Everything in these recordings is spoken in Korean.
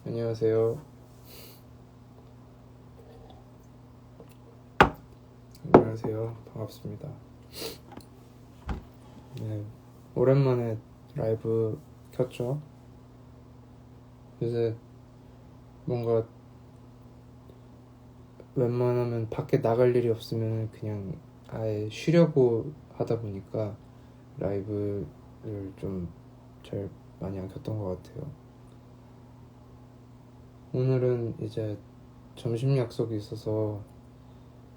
안녕하세요. 안녕하세요. 반갑습니다. 네, 오랜만에 라이브 켰죠? 요새 뭔가 웬만하면 밖에 나갈 일이 없으면 그냥 아예 쉬려고 하다 보니까 라이브를 좀 잘 많이 안 켰던 것 같아요. 오늘은 이제 점심 약속이 있어서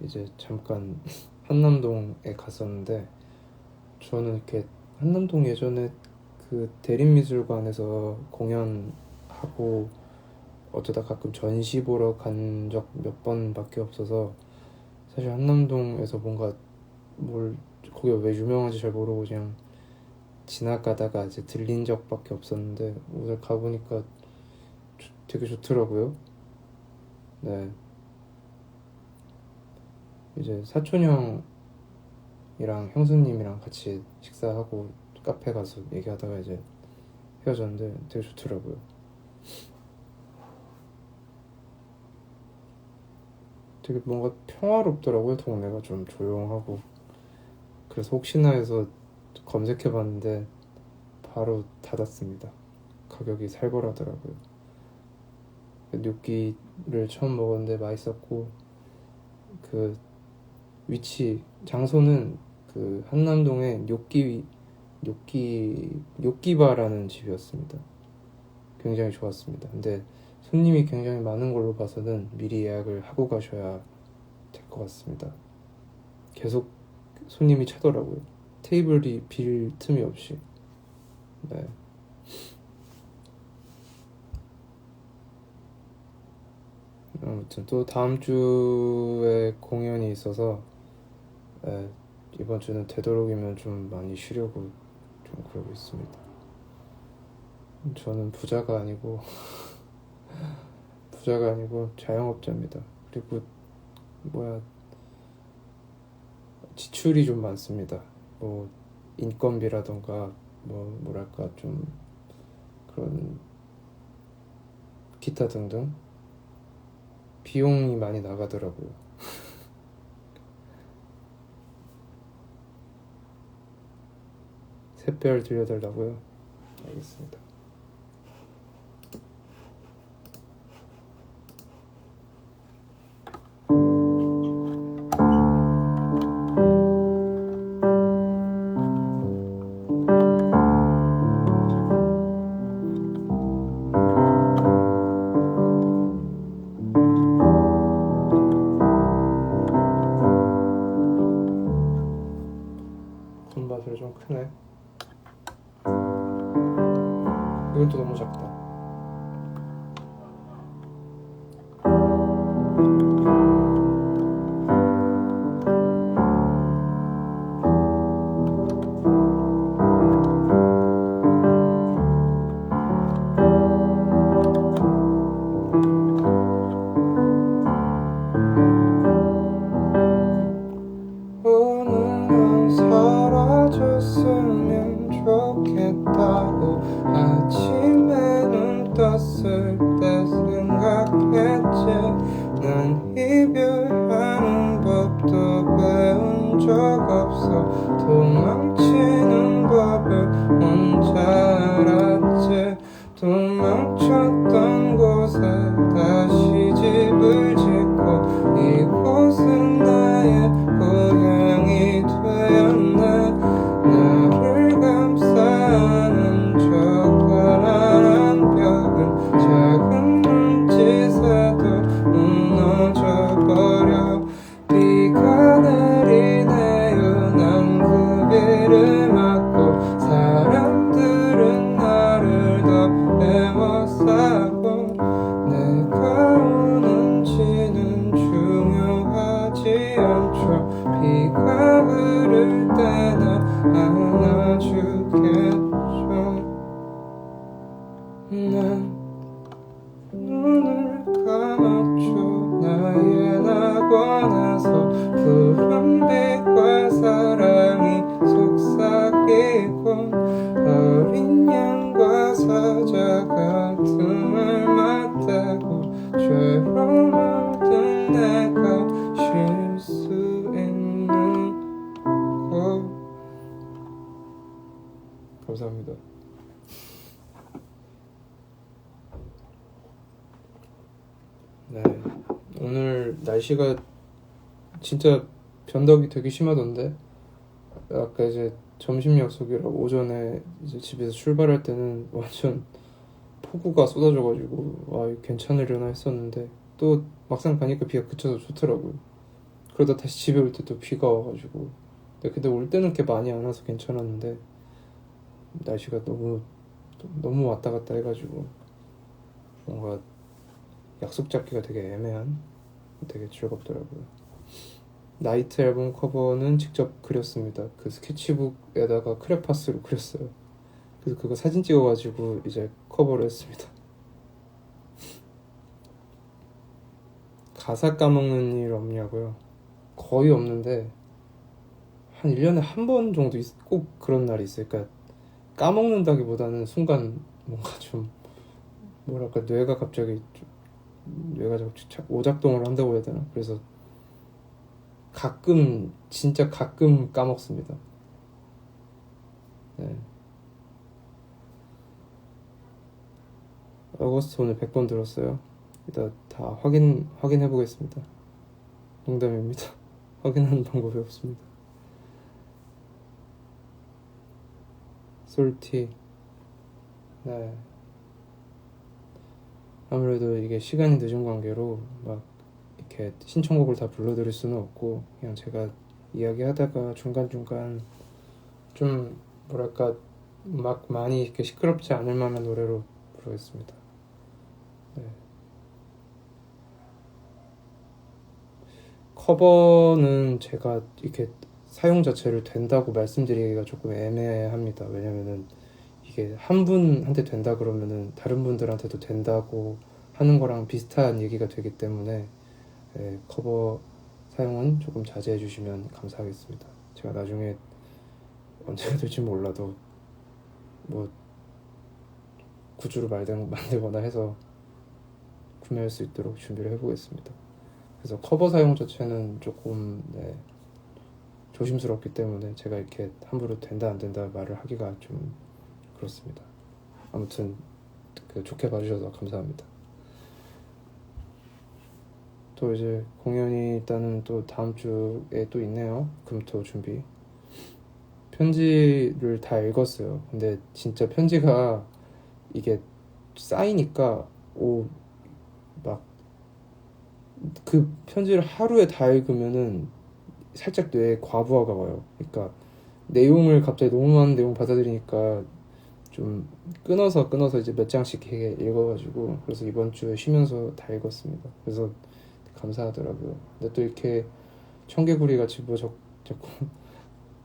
이제 잠깐 한남동에 갔었는데, 저는 이렇게 한남동 예전에 그 대림미술관에서 공연하고 어쩌다 가끔 전시 보러 간 적 몇 번밖에 없어서 사실 한남동에서 뭔가 뭘 거기가 왜 유명한지 잘 모르고 그냥 지나가다가 이제 들린 적밖에 없었는데, 오늘 가보니까 되게 좋더라고요. 네, 이제 사촌 형이랑 형수님이랑 같이 식사하고 카페 가서 얘기하다가 이제 헤어졌는데 되게 좋더라고요. 되게 뭔가 평화롭더라고요. 동네가 좀 조용하고. 그래서 혹시나 해서 검색해봤는데 바로 닫았습니다. 가격이 살벌하더라고요. gnocchi를 처음 먹었는데 맛있었고, 그 장소는 그 한남동의 뇨끼바라는 집이었습니다. 굉장히 좋았습니다. 근데 손님이 굉장히 많은 걸로 봐서는 미리 예약을 하고 가셔야 될 것 같습니다. 계속 손님이 차더라고요. 테이블이 빌 틈이 없이. 네. 아무튼 또 다음 주에 공연이 있어서, 네, 이번 주는 되도록이면 좀 많이 쉬려고 좀 그러고 있습니다. 저는 부자가 아니고 자영업자입니다. 그리고 지출이 좀 많습니다. 뭐 인건비라던가 뭐랄까 좀 그런 기타 등등 비용이 많이 나가더라고요. 샛별 들려달라고요? 알겠습니다. 돈바스를 좀 크네. 이건 또 너무 작다. 오늘은 사라졌으면 좋겠다고 아침에 눈 떴을 때 생각했지. 난 이별하는 법도 배운 적 없어. 도망치는 법을 혼자 알았지. 도망쳤던 곳에 다시 집을 짓고 이곳은 나의 고향이 되었네. 나를 감싸는 저 가난한 벽은 작은 눈짓에도 무너져버려. 비가 내리네요. 난 그 네, 오늘 날씨가 진짜 변덕이 되게 심하던데 아까 이제 점심 약속이라 오전에 이제 집에서 출발할 때는 완전 폭우가 쏟아져가지고 와 이거 괜찮으려나 했었는데 또 막상 가니까 비가 그쳐서 좋더라고요. 그러다 다시 집에 올 때 또 비가 와가지고 근데 올 때는 그렇게 많이 안 와서 괜찮았는데 날씨가 너무 왔다 갔다 해가지고 뭔가 약속 잡기가 되게 애매한 되게 즐겁더라고요. 나이트 앨범 커버는 직접 그렸습니다. 그 스케치북에다가 크레파스로 그렸어요. 그래서 그거 사진 찍어가지고 이제 커버를 했습니다. 가사 까먹는 일 없냐고요? 거의 없는데 한 1년에 한 번 정도 꼭 그런 날이 있어요. 그러니까 까먹는다기보다는 순간 뭔가 좀 뭐랄까 뇌가 갑자기 오작동을 한다고 해야 되나? 그래서 가끔 진짜 가끔 까먹습니다. 네. 어거스트 오늘 100번 들었어요. 이따 다 확인해 보겠습니다. 농담입니다. 확인하는 방법이 없습니다. 솔티. 네. 아무래도 이게 시간이 늦은 관계로 막 이렇게 신청곡을 다 불러드릴 수는 없고 그냥 제가 이야기하다가 중간중간 좀 뭐랄까 막 많이 이렇게 시끄럽지 않을 만한 노래로 부르겠습니다. 네. 커버는 제가 이렇게 사용 자체를 된다고 말씀드리기가 조금 애매합니다. 왜냐면은 이게 한 분한테 된다 그러면은 다른 분들한테도 된다고 하는 거랑 비슷한 얘기가 되기 때문에 커버 사용은 조금 자제해 주시면 감사하겠습니다. 제가 나중에 언제가 될지 몰라도 뭐 굿즈로 만들거나 해서 구매할 수 있도록 준비를 해보겠습니다. 그래서 커버 사용 자체는 조금 조심스럽기 때문에 제가 이렇게 함부로 된다 안 된다 말을 하기가 좀 그렇습니다. 아무튼 좋게 봐주셔서 감사합니다. 또 이제 공연이 일단은 또 다음 주에 또 있네요. 금토 준비. 편지를 다 읽었어요. 근데 진짜 편지가 이게 쌓이니까 막 그 편지를 하루에 다 읽으면은 살짝 뇌에 과부하가 와요. 그러니까 내용을 갑자기 너무 많은 내용 받아들이니까 좀 끊어서 이제 몇 장씩 이렇게 읽어가지고 그래서 이번 주에 쉬면서 다 읽었습니다. 그래서 감사하더라고요. 근데 또 이렇게 청개구리 같이 뭐 자꾸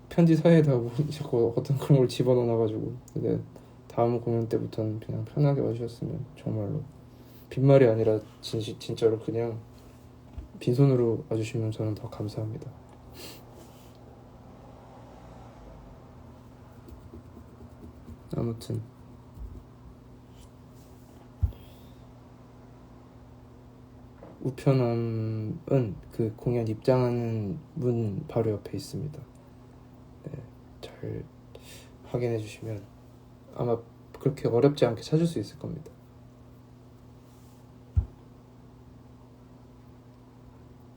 편지 사이에다 뭐 자꾸 어떤 그런 걸 집어넣어놔가지고 근데 다음 공연 때부터는 그냥 편하게 와주셨으면 정말로 빈말이 아니라 진짜로 그냥 빈손으로 와주시면 저는 더 감사합니다. 아무튼 우편함은 그 공연 입장하는 문 바로 옆에 있습니다. 네, 잘 확인해 주시면 아마 그렇게 어렵지 않게 찾을 수 있을 겁니다.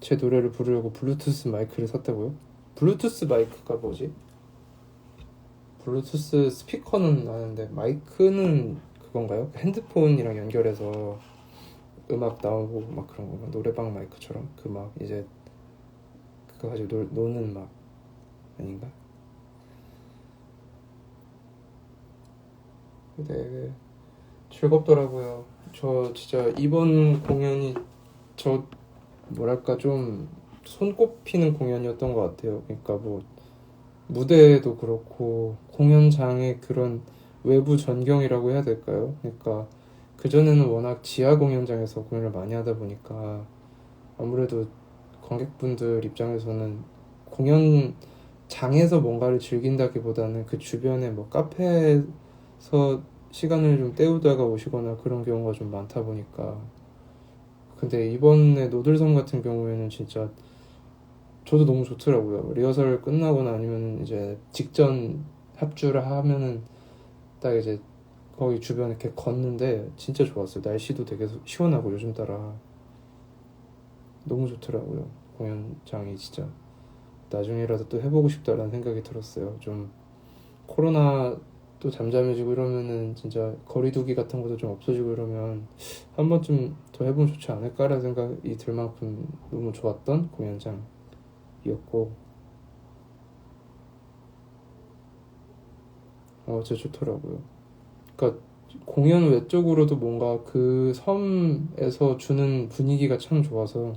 제 노래를 부르려고 블루투스 마이크를 샀다고요? 블루투스 마이크가 뭐지? 블루투스 스피커는 아는데 마이크는 그건가요? 핸드폰이랑 연결해서 음악 나오고 막 그런 건가? 노래방 마이크처럼 그 막 이제 그거 가지고 노는 막 아닌가? 네, 즐겁더라고요. 저 진짜 이번 공연이 저 뭐랄까 좀 손꼽히는 공연이었던 것 같아요. 그러니까 뭐 무대도 그렇고 공연장의 그런 외부 전경이라고 해야 될까요? 그러니까 그전에는 워낙 지하 공연장에서 공연을 많이 하다 보니까 아무래도 관객분들 입장에서는 공연장에서 뭔가를 즐긴다기보다는 그 주변에 뭐 카페에서 시간을 좀 때우다가 오시거나 그런 경우가 좀 많다 보니까 근데 이번에 노들섬 같은 경우에는 진짜 저도 너무 좋더라고요. 리허설 끝나거나 아니면 이제 직전 합주를 하면은 딱 이제 거기 주변에 이렇게 걷는데 진짜 좋았어요. 날씨도 되게 시원하고 요즘 따라 너무 좋더라고요. 공연장이 진짜 나중에라도 또 해보고 싶다라는 생각이 들었어요. 좀 코로나 또 잠잠해지고 이러면은 진짜 거리두기 같은 것도 좀 없어지고 이러면 한 번쯤 더 해보면 좋지 않을까라는 생각이 들 만큼 너무 좋았던 공연장이었고, 진짜 좋더라고요. 그러니까 공연 외적으로도 뭔가 그 섬에서 주는 분위기가 참 좋아서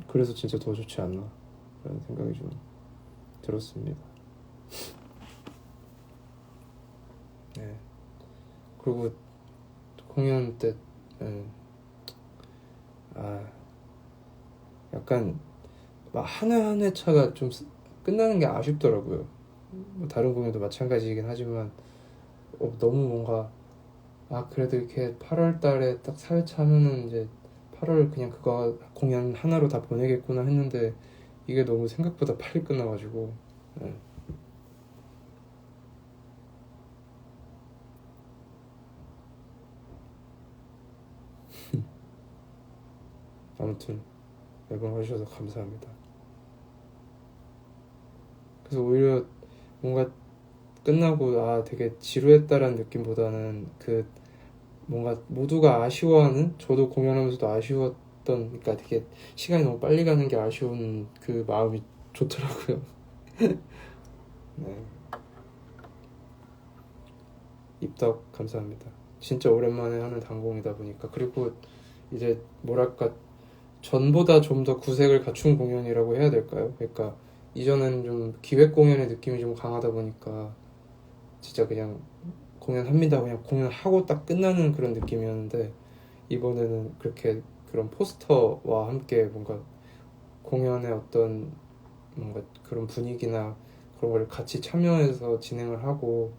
그래서 진짜 더 좋지 않나 라는 생각이 좀 들었습니다. 네. 그리고 공연 때 네. 약간 막 한 회 한 회 차가 좀 끝나는 게 아쉽더라고요. 뭐 다른 공연도 마찬가지이긴 하지만 너무 뭔가 그래도 이렇게 8월 달에 딱 4회차 하면은 이제 8월 그냥 그거 공연 하나로 다 보내겠구나 했는데 이게 너무 생각보다 빨리 끝나가지고 네. 아무튼 매번 와주셔서 감사합니다. 그래서 오히려 뭔가 끝나고 되게 지루했다라는 느낌보다는 그 뭔가 모두가 아쉬워하는, 저도 공연하면서도 아쉬웠던, 그러니까 되게 시간이 너무 빨리 가는 게 아쉬운 그 마음이 좋더라고요. 네. 입덕 감사합니다. 진짜 오랜만에 하는 단공이다 보니까, 그리고 이제 뭐랄까 전보다 좀 더 구색을 갖춘 공연이라고 해야 될까요? 그러니까 이전에는 좀 기획 공연의 느낌이 좀 강하다 보니까 진짜 그냥 공연합니다, 그냥 공연하고 딱 끝나는 그런 느낌이었는데, 이번에는 그렇게 그런 포스터와 함께 뭔가 공연의 어떤 뭔가 그런 분위기나 그런 걸 같이 참여해서 진행을 하고,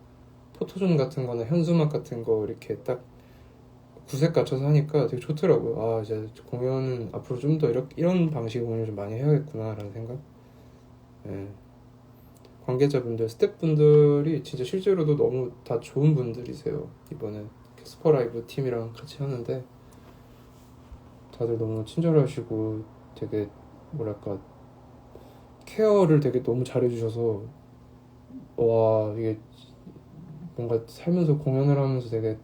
포토존 같은 거나 현수막 같은 거 이렇게 딱 구색 갖춰서 하니까 되게 좋더라고요. 이제 공연은 앞으로 좀 더 이런 방식의 공연을 좀 많이 해야겠구나라는 생각. 네. 관계자분들, 스태프분들이 진짜 실제로도 너무 다 좋은 분들이세요. 이번에 슈퍼라이브 팀이랑 같이 하는데 다들 너무 친절하시고 되게 뭐랄까 케어를 되게 너무 잘해주셔서, 이게 뭔가 살면서 공연을 하면서 되게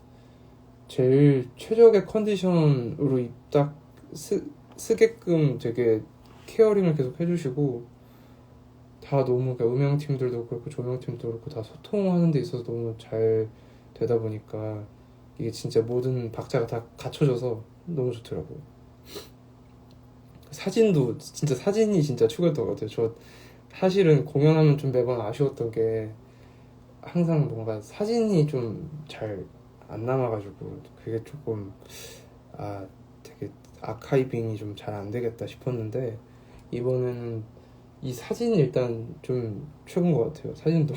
제일 최적의 컨디션으로 딱 쓰게끔 되게 케어링을 계속 해주시고, 다 너무 그러니까 음향팀들도 그렇고 조명팀도 그렇고 다 소통하는 데 있어서 너무 잘 되다 보니까 이게 진짜 모든 박자가 다 갖춰져서 너무 좋더라고요. 사진도 진짜 사진이 진짜 최고였던 것 같아요. 저 사실은 공연하면 좀 매번 아쉬웠던 게 항상 뭔가 사진이 좀 잘 안 남아가지고 그게 조금 되게 아카이빙이 좀 잘 안 되겠다 싶었는데, 이번에는 이 사진이 일단 좀 최고인 것 같아요. 사진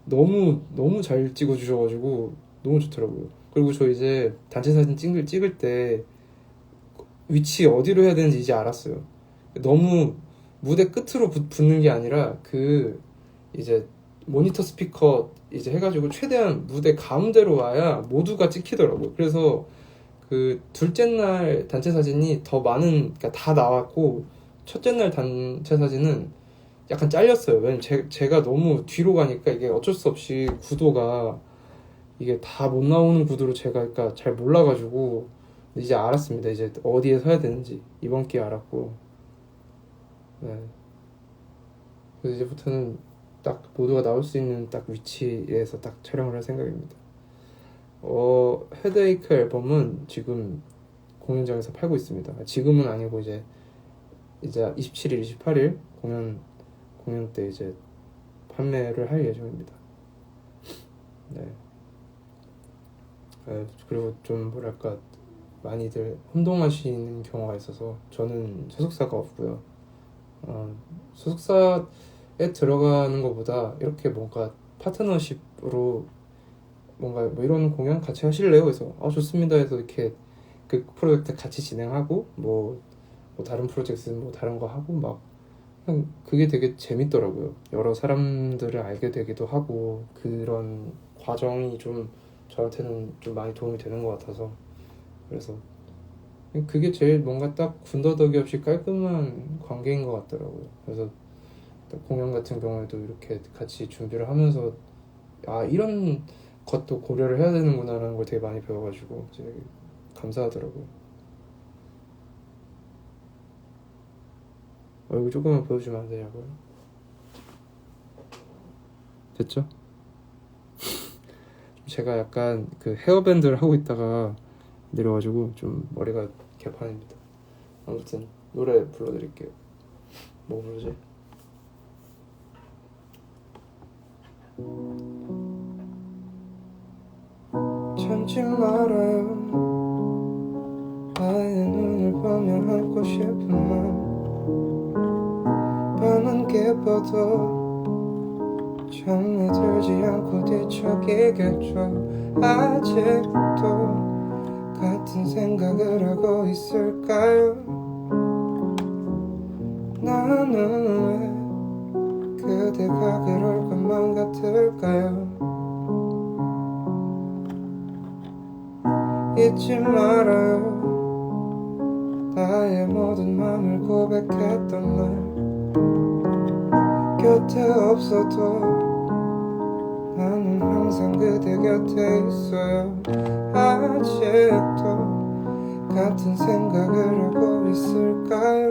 너무 잘 찍어주셔가지고 너무 좋더라고요. 그리고 저 이제 단체 사진 찍을 때 위치 어디로 해야 되는지 이제 알았어요. 너무 무대 끝으로 붙는 게 아니라 그 이제 모니터 스피커 이제 해가지고 최대한 무대 가운데로 와야 모두가 찍히더라고요. 그래서 그 둘째 날 단체 사진이 더 많은, 그러니까 다 나왔고, 첫째 날 단체 사진은 약간 잘렸어요. 왜냐면 제가 너무 뒤로 가니까 이게 어쩔 수 없이 구도가 이게 다 못 나오는 구도로 제가 그러니까 잘 몰라가지고 이제 알았습니다. 이제 어디에 서야 되는지 이번 기회에 알았고, 네. 그래서 이제부터는 딱 모두가 나올 수 있는 딱 위치에서 딱 촬영을 할 생각입니다. 헤드에이크 앨범은 지금 공연장에서 팔고 있습니다. 지금은 아니고 이제 27일, 28일 공연 때 이제 판매를 할 예정입니다. 네. 그리고 좀 뭐랄까 많이들 혼동하시는 경우가 있어서, 저는 소속사가 없고요. 소속사에 들어가는 것보다 이렇게 뭔가 파트너십으로 뭔가 뭐 이런 공연 같이 하실래요? 그래서 좋습니다 해서 이렇게 그 프로젝트 같이 진행하고 뭐 다른 프로젝트 뭐 다른 거 하고 막 그냥 그게 되게 재밌더라고요. 여러 사람들을 알게 되기도 하고 그런 과정이 좀 저한테는 좀 많이 도움이 되는 것 같아서, 그래서 그게 제일 뭔가 딱 군더더기 없이 깔끔한 관계인 것 같더라고요. 그래서 딱 공연 같은 경우에도 이렇게 같이 준비를 하면서 아 이런 것도 고려를 해야 되는구나라는 걸 되게 많이 배워가지고 되게 감사하더라고요. 얼굴 조금만 보여주면 안 되냐고요? 됐죠? 제가 약간 그 헤어밴드를 하고 있다가 내려가지고 좀 머리가 개판입니다. 아무튼 노래 불러드릴게요. 뭐 부르지? 참지 말아요. 나의 눈을 보며 하고 싶은 말 밤은 깊어도 잠에 들지 않고 뒤척이겠죠. 아직도 같은 생각을 하고 있을까요? 나는 왜 그대가 그럴 것만 같을까요? 잊지 말아요. 나의 모든 맘을 고백했던 날 곁에 없어도 나는 항상 그대 곁에 있어요. 아직도 같은 생각을 하고 있을까요?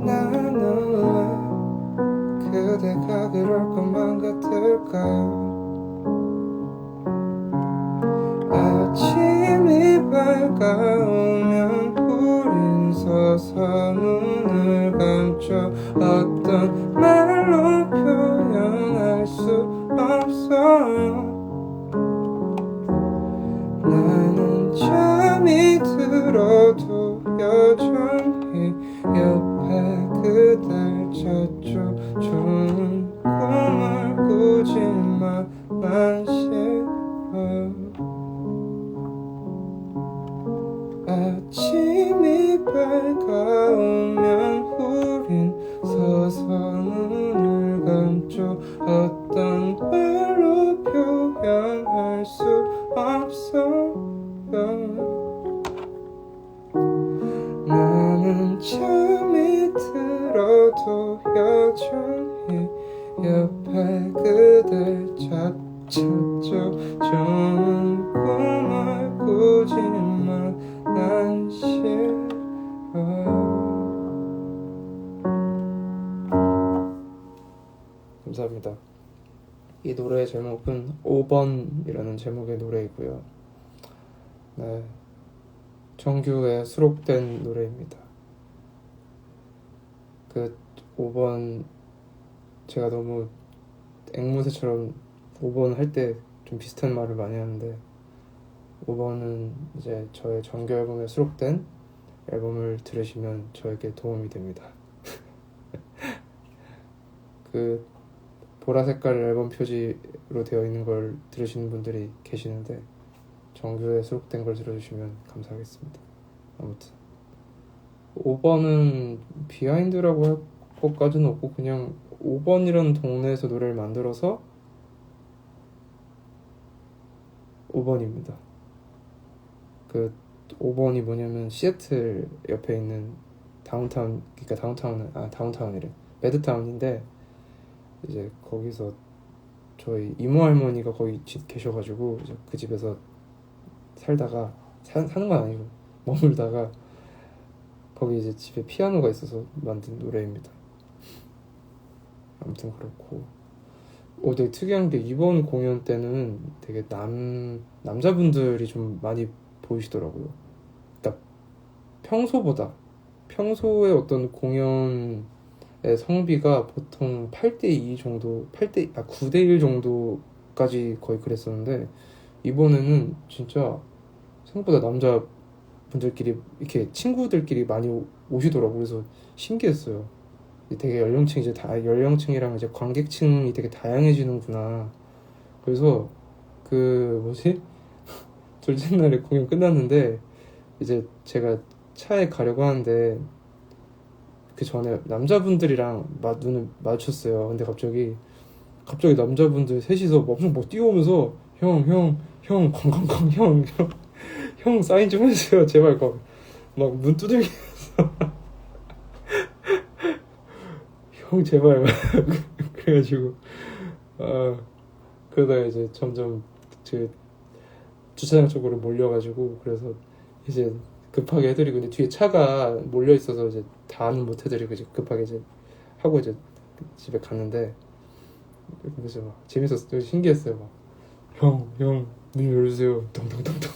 나는 왜 그대가 그럴 것만 같을까요? 아침이 밝아오면 우린 서서 눈을 감죠. 어떤 말로 표현할 수 없어요. 나는 잠이 들어도 여전히 옆에 그댈 찾죠. 좋은 꿈을 꾸지만 싫어요. 아침이 밝아오면 우린 서서 눈을 감죠. 어떤 말로 표현할 수 없어요. 나는 잠이 들어도 여전히 옆에 그댈 찾죠. 좋은 꿈을 꾸지만 난 싫어요. 감사합니다. 이 노래의 제목은 5번이라는 제목의 노래이고요. 네, 정규에 수록된 노래입니다. 그 5번 제가 너무 앵무새처럼 5번 할 때 좀 비슷한 말을 많이 하는데 5번은 이제 저의 정규 앨범에 수록된 앨범을 들으시면 저에게 도움이 됩니다. 그 보라 색깔 앨범 표지로 되어 있는 걸 들으시는 분들이 계시는데 정규에 수록된 걸 들어주시면 감사하겠습니다. 아무튼 5번은 비하인드라고 할 것까지는 없고 그냥 5번이라는 동네에서 노래를 만들어서 5번입니다. 그 5번이 뭐냐면 시애틀 옆에 있는 다운타운, 그러니까 다운타운이래. 매드타운인데 이제 거기서 저희 이모 할머니가 거기 계셔가지고 이제 그 집에서 살다가 사는 건 아니고 머물다가 거기 이제 집에 피아노가 있어서 만든 노래입니다. 아무튼 그렇고 되게 특이한 게 이번 공연 때는 되게 남자분들이 좀 많이 보이시더라고요. 그러니까 평소의 어떤 공연의 성비가 보통 8대2 정도, 9대1 정도까지 거의 그랬었는데 이번에는 진짜 생각보다 남자분들끼리 이렇게 친구들끼리 많이 오시더라고요. 그래서 신기했어요. 되게 연령층이랑 이제 관객층이 되게 다양해지는구나. 그래서 둘째 날에 공연 끝났는데 이제 제가 차에 가려고 하는데 그 전에 남자분들이랑 눈을 마주쳤어요. 근데 갑자기 남자분들 셋이서 엄청 막 뛰어오면서 형 쾅쾅쾅 형 사인 좀 해주세요 제발. 막 눈 두들기 형 제발 그래가지고 아 그러다가 이제 점점 그 주차장 쪽으로 몰려가지고 그래서 이제 급하게 해드리고 근데 뒤에 차가 몰려 있어서 이제 다는 못 해드리고 이제 급하게 이제 하고 이제 집에 갔는데 그래서 막 재밌었어. 신기했어요. 막 문 열어주세요. 덩덩덩덩.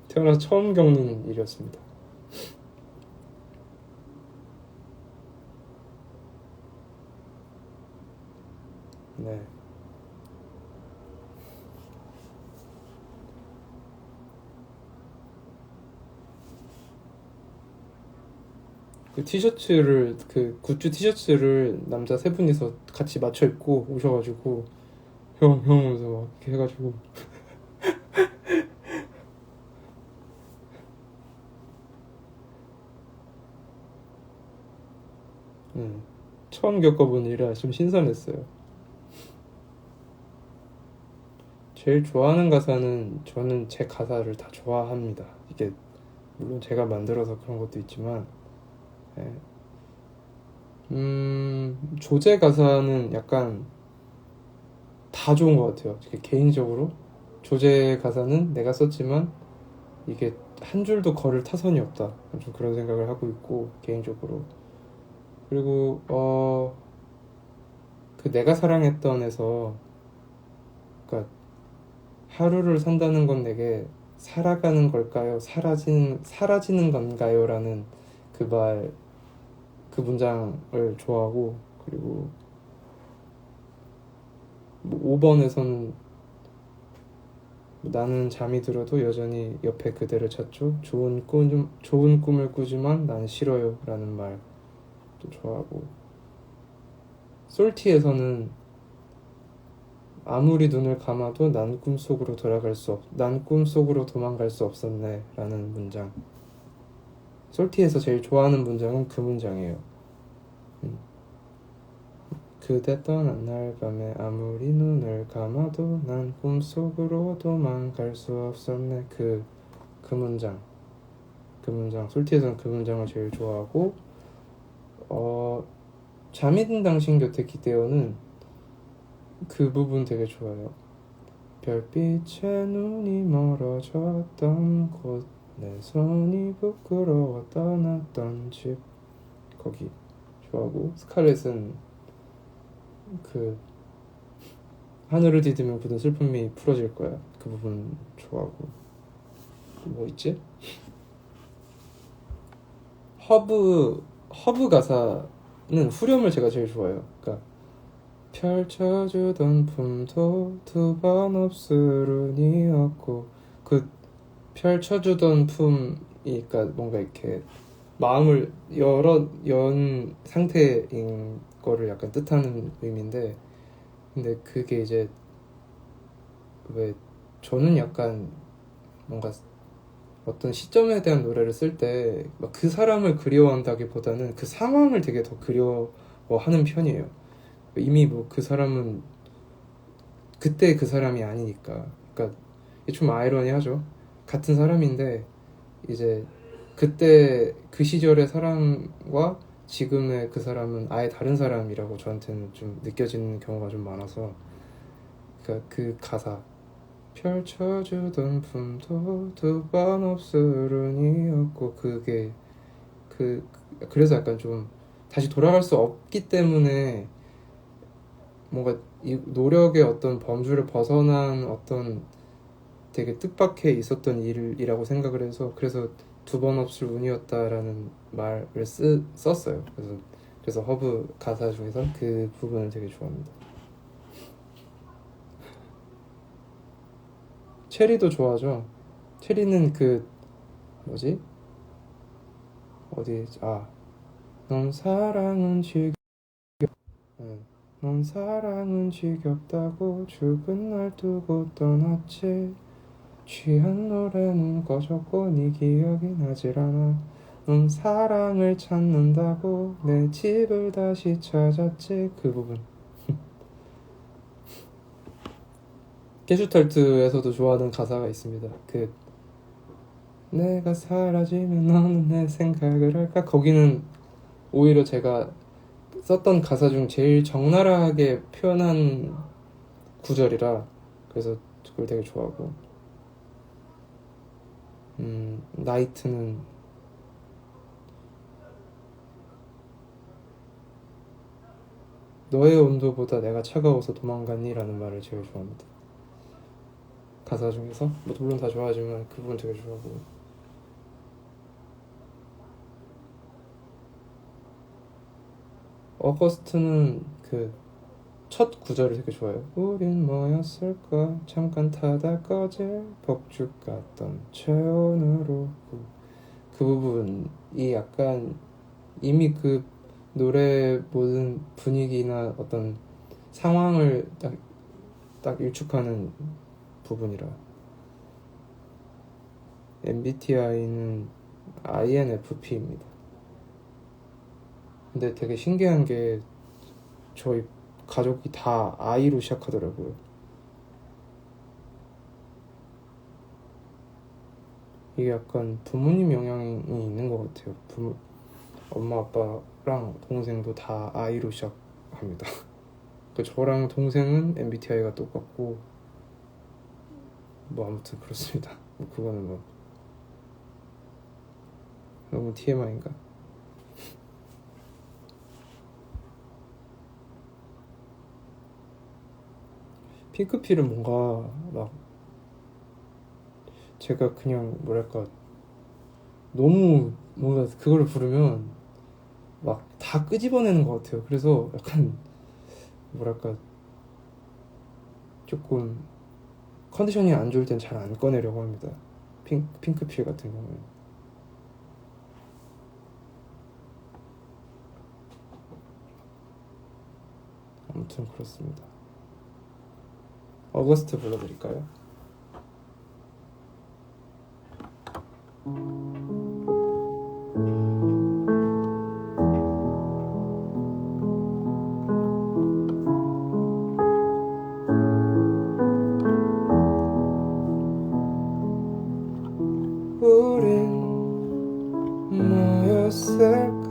태어나서 처음 겪는 일이었습니다. 네. 그 티셔츠를 그 굿즈 티셔츠를 남자 세 분이서 같이 맞춰 입고 오셔가지고 형 하면서 막 이렇게 해가지고 처음 겪어본 일이라 좀 신선했어요. 제일 좋아하는 가사는 저는 제 가사를 다 좋아합니다. 이게 물론 제가 만들어서 그런 것도 있지만 예. 조제 가사는 약간 다 좋은 것 같아요. 개인적으로 조제 가사는 내가 썼지만 이게 한 줄도 걸을 타선이 없다. 좀 그런 생각을 하고 있고 개인적으로. 그리고 그 내가 사랑했던에서 그러니까 하루를 산다는 건 내게 살아가는 걸까요? 사라지는 건가요? 라는 그 문장을 좋아하고 그리고 뭐 5번에서는 나는 잠이 들어도 여전히 옆에 그대를 찾죠. 좋은 꿈을 꾸지만 난 싫어요. 라는 말도 좋아하고 솔티에서는 아무리 눈을 감아도 난 꿈속으로 도망갈 수 없었네. 라는 문장. 솔티에서 제일 좋아하는 문장은 그 문장이에요. 그대 떠난 날 밤에 아무리 눈을 감아도 난 꿈속으로 도망갈 수 없었네. 그 문장. 솔티에서는 그 문장을 제일 좋아하고 잠이 든 당신 곁에 기대어는 그 부분 되게 좋아요. 별빛에 눈이 멀어졌던 곳 내 손이 부끄러워 떠났던 집 거기 좋아하고 스칼렛은 그 하늘을 디디면 굳은 슬픔이 풀어질 거야 그 부분 좋아하고 뭐 있지? 허브 가사는 후렴을 제가 제일 좋아해요. 그러니까 펼쳐주던 품도 두 번 없으르니었고 그 펼쳐주던 품이 그러니까 뭔가 이렇게 마음을 연 상태인 거를 약간 뜻하는 의미인데 근데 그게 이제 왜 저는 약간 뭔가 어떤 시점에 대한 노래를 쓸 때 막 그 사람을 그리워한다기보다는 그 상황을 되게 더 그리워하는 편이에요. 이미 뭐 그 사람은 그때 그 사람이 아니니까. 그러니까 좀 아이러니하죠. 같은 사람인데 이제 그때 그 시절의 사람과 지금의 그 사람은 아예 다른 사람이라고 저한테는 좀 느껴지는 경우가 좀 많아서 그러니까 그 가사 펼쳐주던 품도 두 번 없으르니었고 그게 그래서 약간 좀 다시 돌아갈 수 없기 때문에 뭔가 이 노력의 어떤 범주를 벗어난 어떤 되게 뜻밖에 있었던 일이라고 생각을 해서 그래서 두 번 없을 운이었다라는 말을 썼어요. 그래서 허브 가사 중에서 그 부분을 되게 좋아합니다. 체리도 좋아하죠. 체리는 그 뭐지? 어디 넌 사랑은 넌 사랑은 지겹다고 죽은 날 두고 떠났지. 취한 노래는 꺼졌고 네 기억이 나질 않아. 넌 사랑을 찾는다고 내 집을 다시 찾았지. 그 부분 게슈탈트에서도 좋아하는 가사가 있습니다. 그 내가 사라지면 너는 내 생각을 할까? 거기는 오히려 제가 썼던 가사 중 제일 적나라하게 표현한 구절이라 그래서 그걸 되게 좋아하고, 나이트는 너의 온도보다 내가 차가워서 도망갔니? 라는 말을 제일 좋아합니다. 가사 중에서 뭐 물론 다 좋아하지만 그 부분 되게 좋아하고, 어거스트는 그 첫 구절이 되게 좋아요. 우린 뭐였을까? 잠깐 타다 꺼질 폭죽 같던 체온으로. 그 부분이 약간 이미 그 노래 모든 분위기나 어떤 상황을 딱 일축하는 부분이라. MBTI는 INFP입니다. 근데 되게 신기한 게 저희 가족이 다 I로 시작하더라고요. 이게 약간 부모님 영향이 있는 것 같아요. 엄마 아빠랑 동생도 다 I로 시작합니다. 그 저랑 동생은 MBTI가 똑같고 뭐 아무튼 그렇습니다. 뭐 그거는 뭐 너무 TMI인가? 핑크필은 뭔가 막 제가 그냥 뭐랄까 너무 뭔가 그걸 부르면 막 다 끄집어내는 것 같아요. 그래서 약간 뭐랄까 조금 컨디션이 안 좋을 땐 잘 안 꺼내려고 합니다. 핑크필 같은 경우는. 아무튼 그렇습니다. 어거스트 불러드릴까요? 우린 뭐였을까?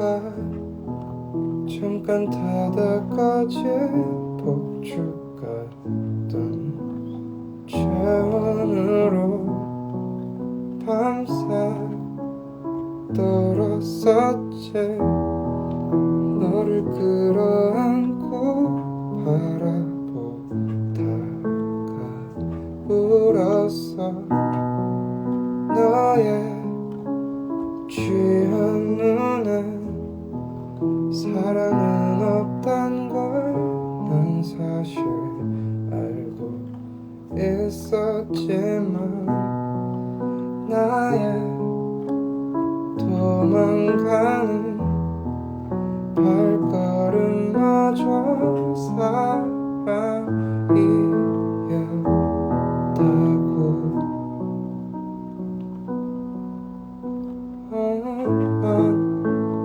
잠깐 타다 꺼질 폭죽 같던 체온으로 밤새 떨었었지. 너를 끌어안고 바라보다가 울었어. 너의 취한 눈에 사랑은 없단 걸 난 사실 알고 있었지만 나의 도망가는 발걸음마저 사랑이었다고.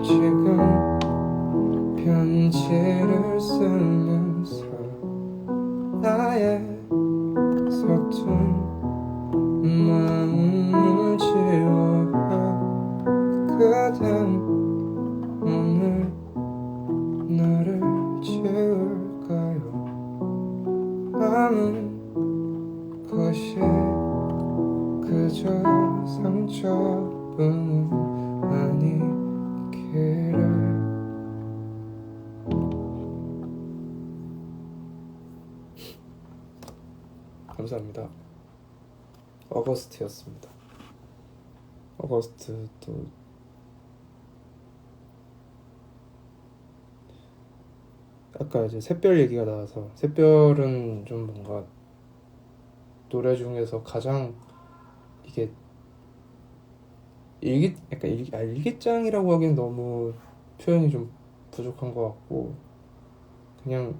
지금 편지를 쓰면서 나의 서툰 마음을 지워요. 그댄 오늘 나를 채울까요? 남은 것이 그저 상처뿐 아니기를. 감사합니다. 어거스트였습니다. 어거스트도 아까 이제 샛별 얘기가 나와서, 샛별은 좀 뭔가 노래 중에서 가장 이게 일기장이라고 하기엔 너무 표현이 좀 부족한 것 같고, 그냥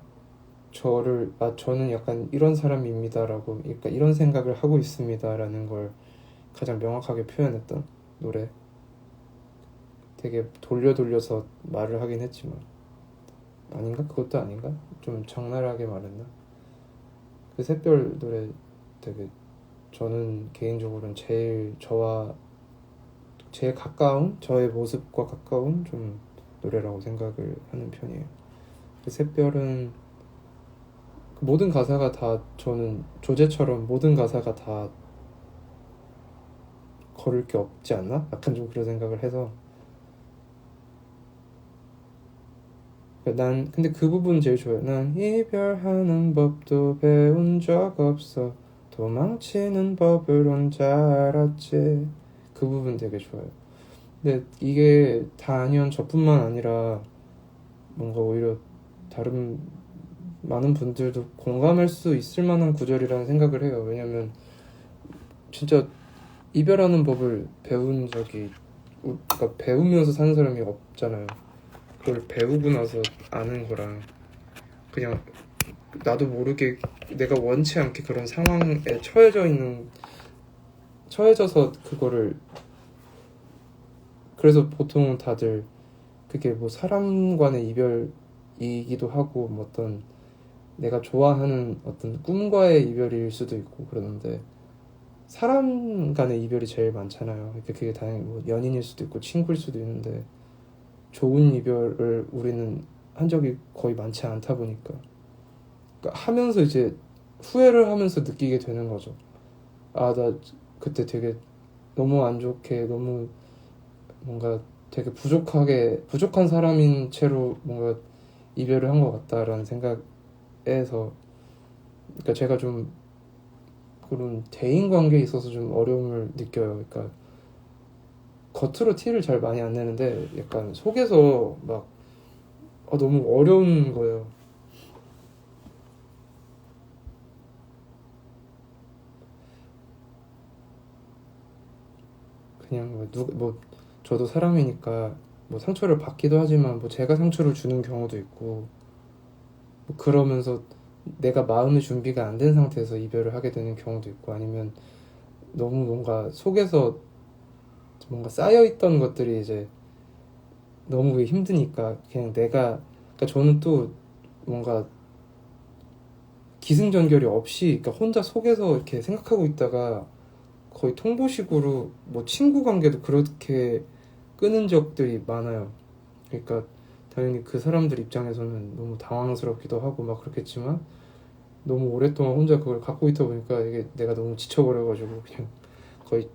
저는 약간 이런 사람입니다라고, 약간 이런 생각을 하고 있습니다라는 걸 가장 명확하게 표현했던 노래. 되게 돌려서 말을 하긴 했지만 아닌가? 그것도 아닌가? 좀 적나라하게 말했나? 그 샛별 노래 되게 저는 개인적으로는 제일 가까운 저의 모습과 가까운 좀 노래라고 생각을 하는 편이에요. 그 샛별은 모든 가사가 다 저는 조제처럼 모든 가사가 다 걸을 게 없지 않나? 약간 좀 그런 생각을 해서 난 근데 그 부분 제일 좋아요. 난 이별하는 법도 배운 적 없어 도망치는 법을 혼자 알았지. 그 부분 되게 좋아요. 근데 이게 단연 저뿐만 아니라 뭔가 오히려 다른 많은 분들도 공감할 수 있을 만한 구절이라는 생각을 해요. 왜냐면 진짜 이별하는 법을 배운 적이 그러니까 배우면서 사는 사람이 없잖아요. 그걸 배우고 나서 아는 거랑 그냥 나도 모르게 내가 원치 않게 그런 상황에 처해져서 그거를 그래서 보통 다들 그게 뭐 사람 간의 이별이기도 하고 뭐 어떤 내가 좋아하는 어떤 꿈과의 이별일 수도 있고 그러는데 사람 간의 이별이 제일 많잖아요. 그러니까 그게 당연히 뭐 연인일 수도 있고 친구일 수도 있는데 좋은 이별을 우리는 한 적이 거의 많지 않다 보니까 그러니까 하면서 이제 후회를 하면서 느끼게 되는 거죠. 아, 나 그때 되게 너무 안 좋게 너무 뭔가 되게 부족한 사람인 채로 뭔가 이별을 한 것 같다라는 생각에서 그러니까 제가 좀 그런 대인 관계에 있어서 좀 어려움을 느껴요. 그러니까 겉으로 티를 잘 많이 안 내는데 약간 속에서 막 너무 어려운 거예요. 그냥 뭐 저도 사람이니까 뭐 상처를 받기도 하지만 뭐 제가 상처를 주는 경우도 있고 뭐 그러면서 내가 마음의 준비가 안 된 상태에서 이별을 하게 되는 경우도 있고 아니면 너무 뭔가 속에서 뭔가 쌓여있던 것들이 이제 너무 힘드니까 그냥 그러니까 저는 또 뭔가 기승전결이 없이 그러니까 혼자 속에서 이렇게 생각하고 있다가 거의 통보식으로 뭐 친구 관계도 그렇게 끊은 적들이 많아요. 그러니까 당연히 그 사람들 입장에서는 너무 당황스럽기도 하고 막 그렇겠지만 너무 오랫동안 혼자 그걸 갖고 있다 보니까 이게 내가 너무 지쳐버려가지고 거의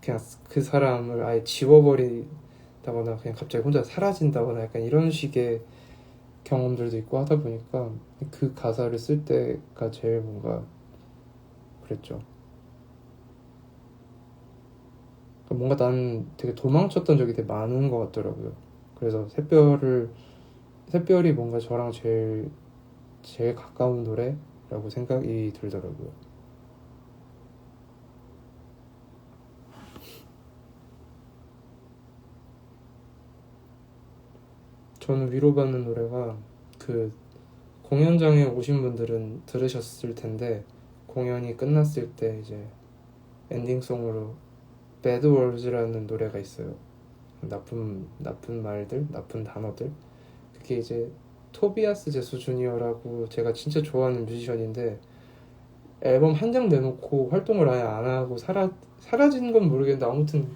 그냥 그 사람을 아예 지워버리다거나 그냥 갑자기 혼자 사라진다거나 약간 이런 식의 경험들도 있고 하다 보니까 그 가사를 쓸 때가 제일 뭔가 그랬죠. 그러니까 뭔가 난 되게 도망쳤던 적이 되게 많은 것 같더라고요. 그래서 샛별이 뭔가 저랑 제일 가까운 노래라고 생각이 들더라고요. 저는 위로받는 노래가 그 공연장에 오신 분들은 들으셨을 텐데 공연이 끝났을 때 이제 엔딩송으로 Bad Words라는 노래가 있어요. 나쁜 말들, 나쁜 단어들. 그게 이제 토비아스 제수 주니어라고 제가 진짜 좋아하는 뮤지션인데 앨범 한 장 내놓고 활동을 아예 안 하고 사라진 건 모르겠는데 아무튼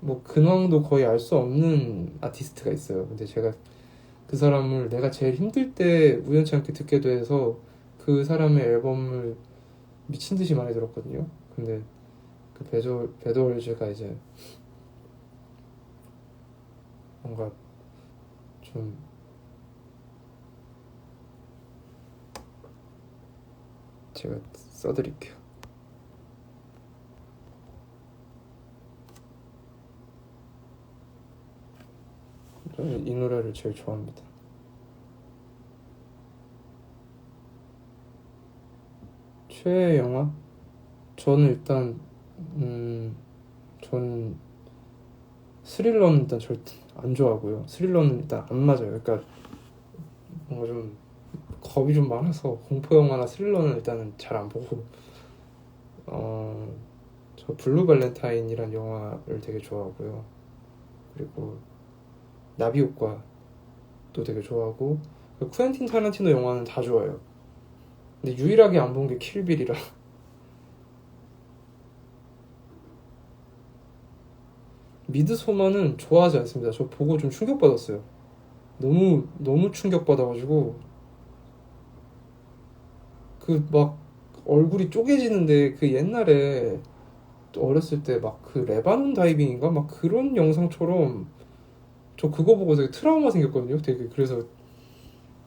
뭐 근황도 거의 알 수 없는 아티스트가 있어요. 근데 제가 그 사람을 내가 제일 힘들 때 우연치 않게 듣게 돼서 그 사람의 앨범을 미친 듯이 많이 들었거든요. 근데 그 배드월즈가 이제 뭔가 좀 제가 써드릴게요. 저는 이 노래를 제일 좋아합니다. 최애 영화? 저는 일단 전 스릴러는 일단 절대 안 좋아하고요. 스릴러는 일단 안 맞아요. 그러니까 뭔가 좀 겁이 좀 많아서 공포 영화나 스릴러는 일단은 잘 안 보고 저 블루 발렌타인이란 영화를 되게 좋아하고요. 그리고 나비 효과도 되게 좋아하고 쿠엔틴 타란티노 영화는 다 좋아해요. 근데 유일하게 안 본 게 킬빌이라 미드소마는 좋아하지 않습니다. 저 보고 좀 충격받았어요. 너무 충격받아가지고 그 막 얼굴이 쪼개지는데 그 옛날에 어렸을 때 막 그 레바논 다이빙인가 막 그런 영상처럼 저 그거 보고 되게 트라우마 생겼거든요. 되게 그래서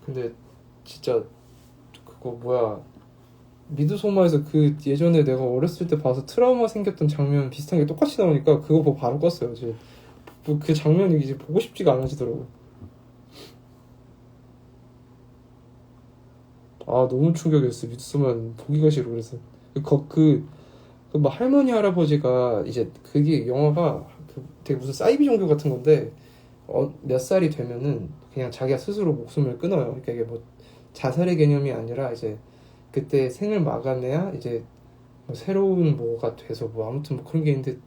근데 진짜 그거 뭐야 미드소마에서 그 예전에 내가 어렸을 때 봐서 트라우마 생겼던 장면 비슷한 게 똑같이 나오니까 그거 보고 바로 껐어요. 이제 뭐그 장면이 이제 보고 싶지가 않아지더라고. 아 너무 충격이었어. 미드소마 보기가 싫어. 그래서 막 할머니 할아버지가 이제 그게 영화가 되게 무슨 사이비 종교 같은 건데 몇 살이 되면은 그냥 자기가 스스로 목숨을 끊어요. 그러니까 이게 뭐 자살의 개념이 아니라 이제 그때 생을 마감해야 이제 뭐 새로운 뭐가 돼서 뭐 아무튼 뭐 그런 게 있는데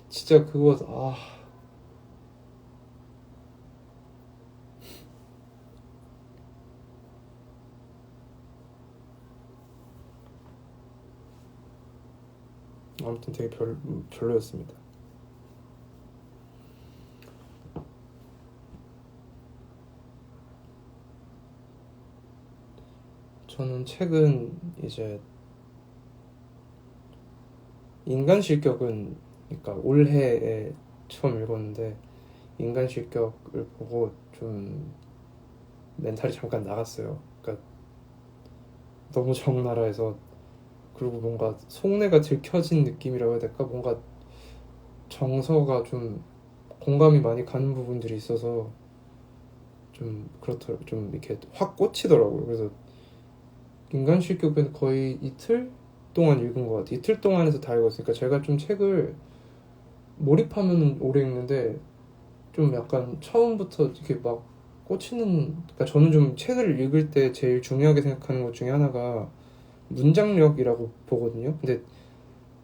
진짜 그거 아무튼 되게 별로였습니다. 저는 최근 이제 인간 실격은 그러니까 올해에 처음 읽었는데 인간 실격을 보고 좀 멘탈이 잠깐 나갔어요. 그러니까 너무 적나라해서 그리고 뭔가 속내가 들켜진 느낌이라고 해야 될까? 뭔가 정서가 좀 공감이 많이 가는 부분들이 있어서 좀 그렇더라고요. 좀 이렇게 확 꽂히더라고요. 그래서 인간 실격은 거의 이틀 동안 읽은 것 같아요. 이틀 동안에서 다 읽었으니까 제가 좀 책을 몰입하면 오래 읽는데 좀 약간 처음부터 이렇게 막 꽂히는 그러니까 저는 좀 책을 읽을 때 제일 중요하게 생각하는 것 중에 하나가 문장력이라고 보거든요. 근데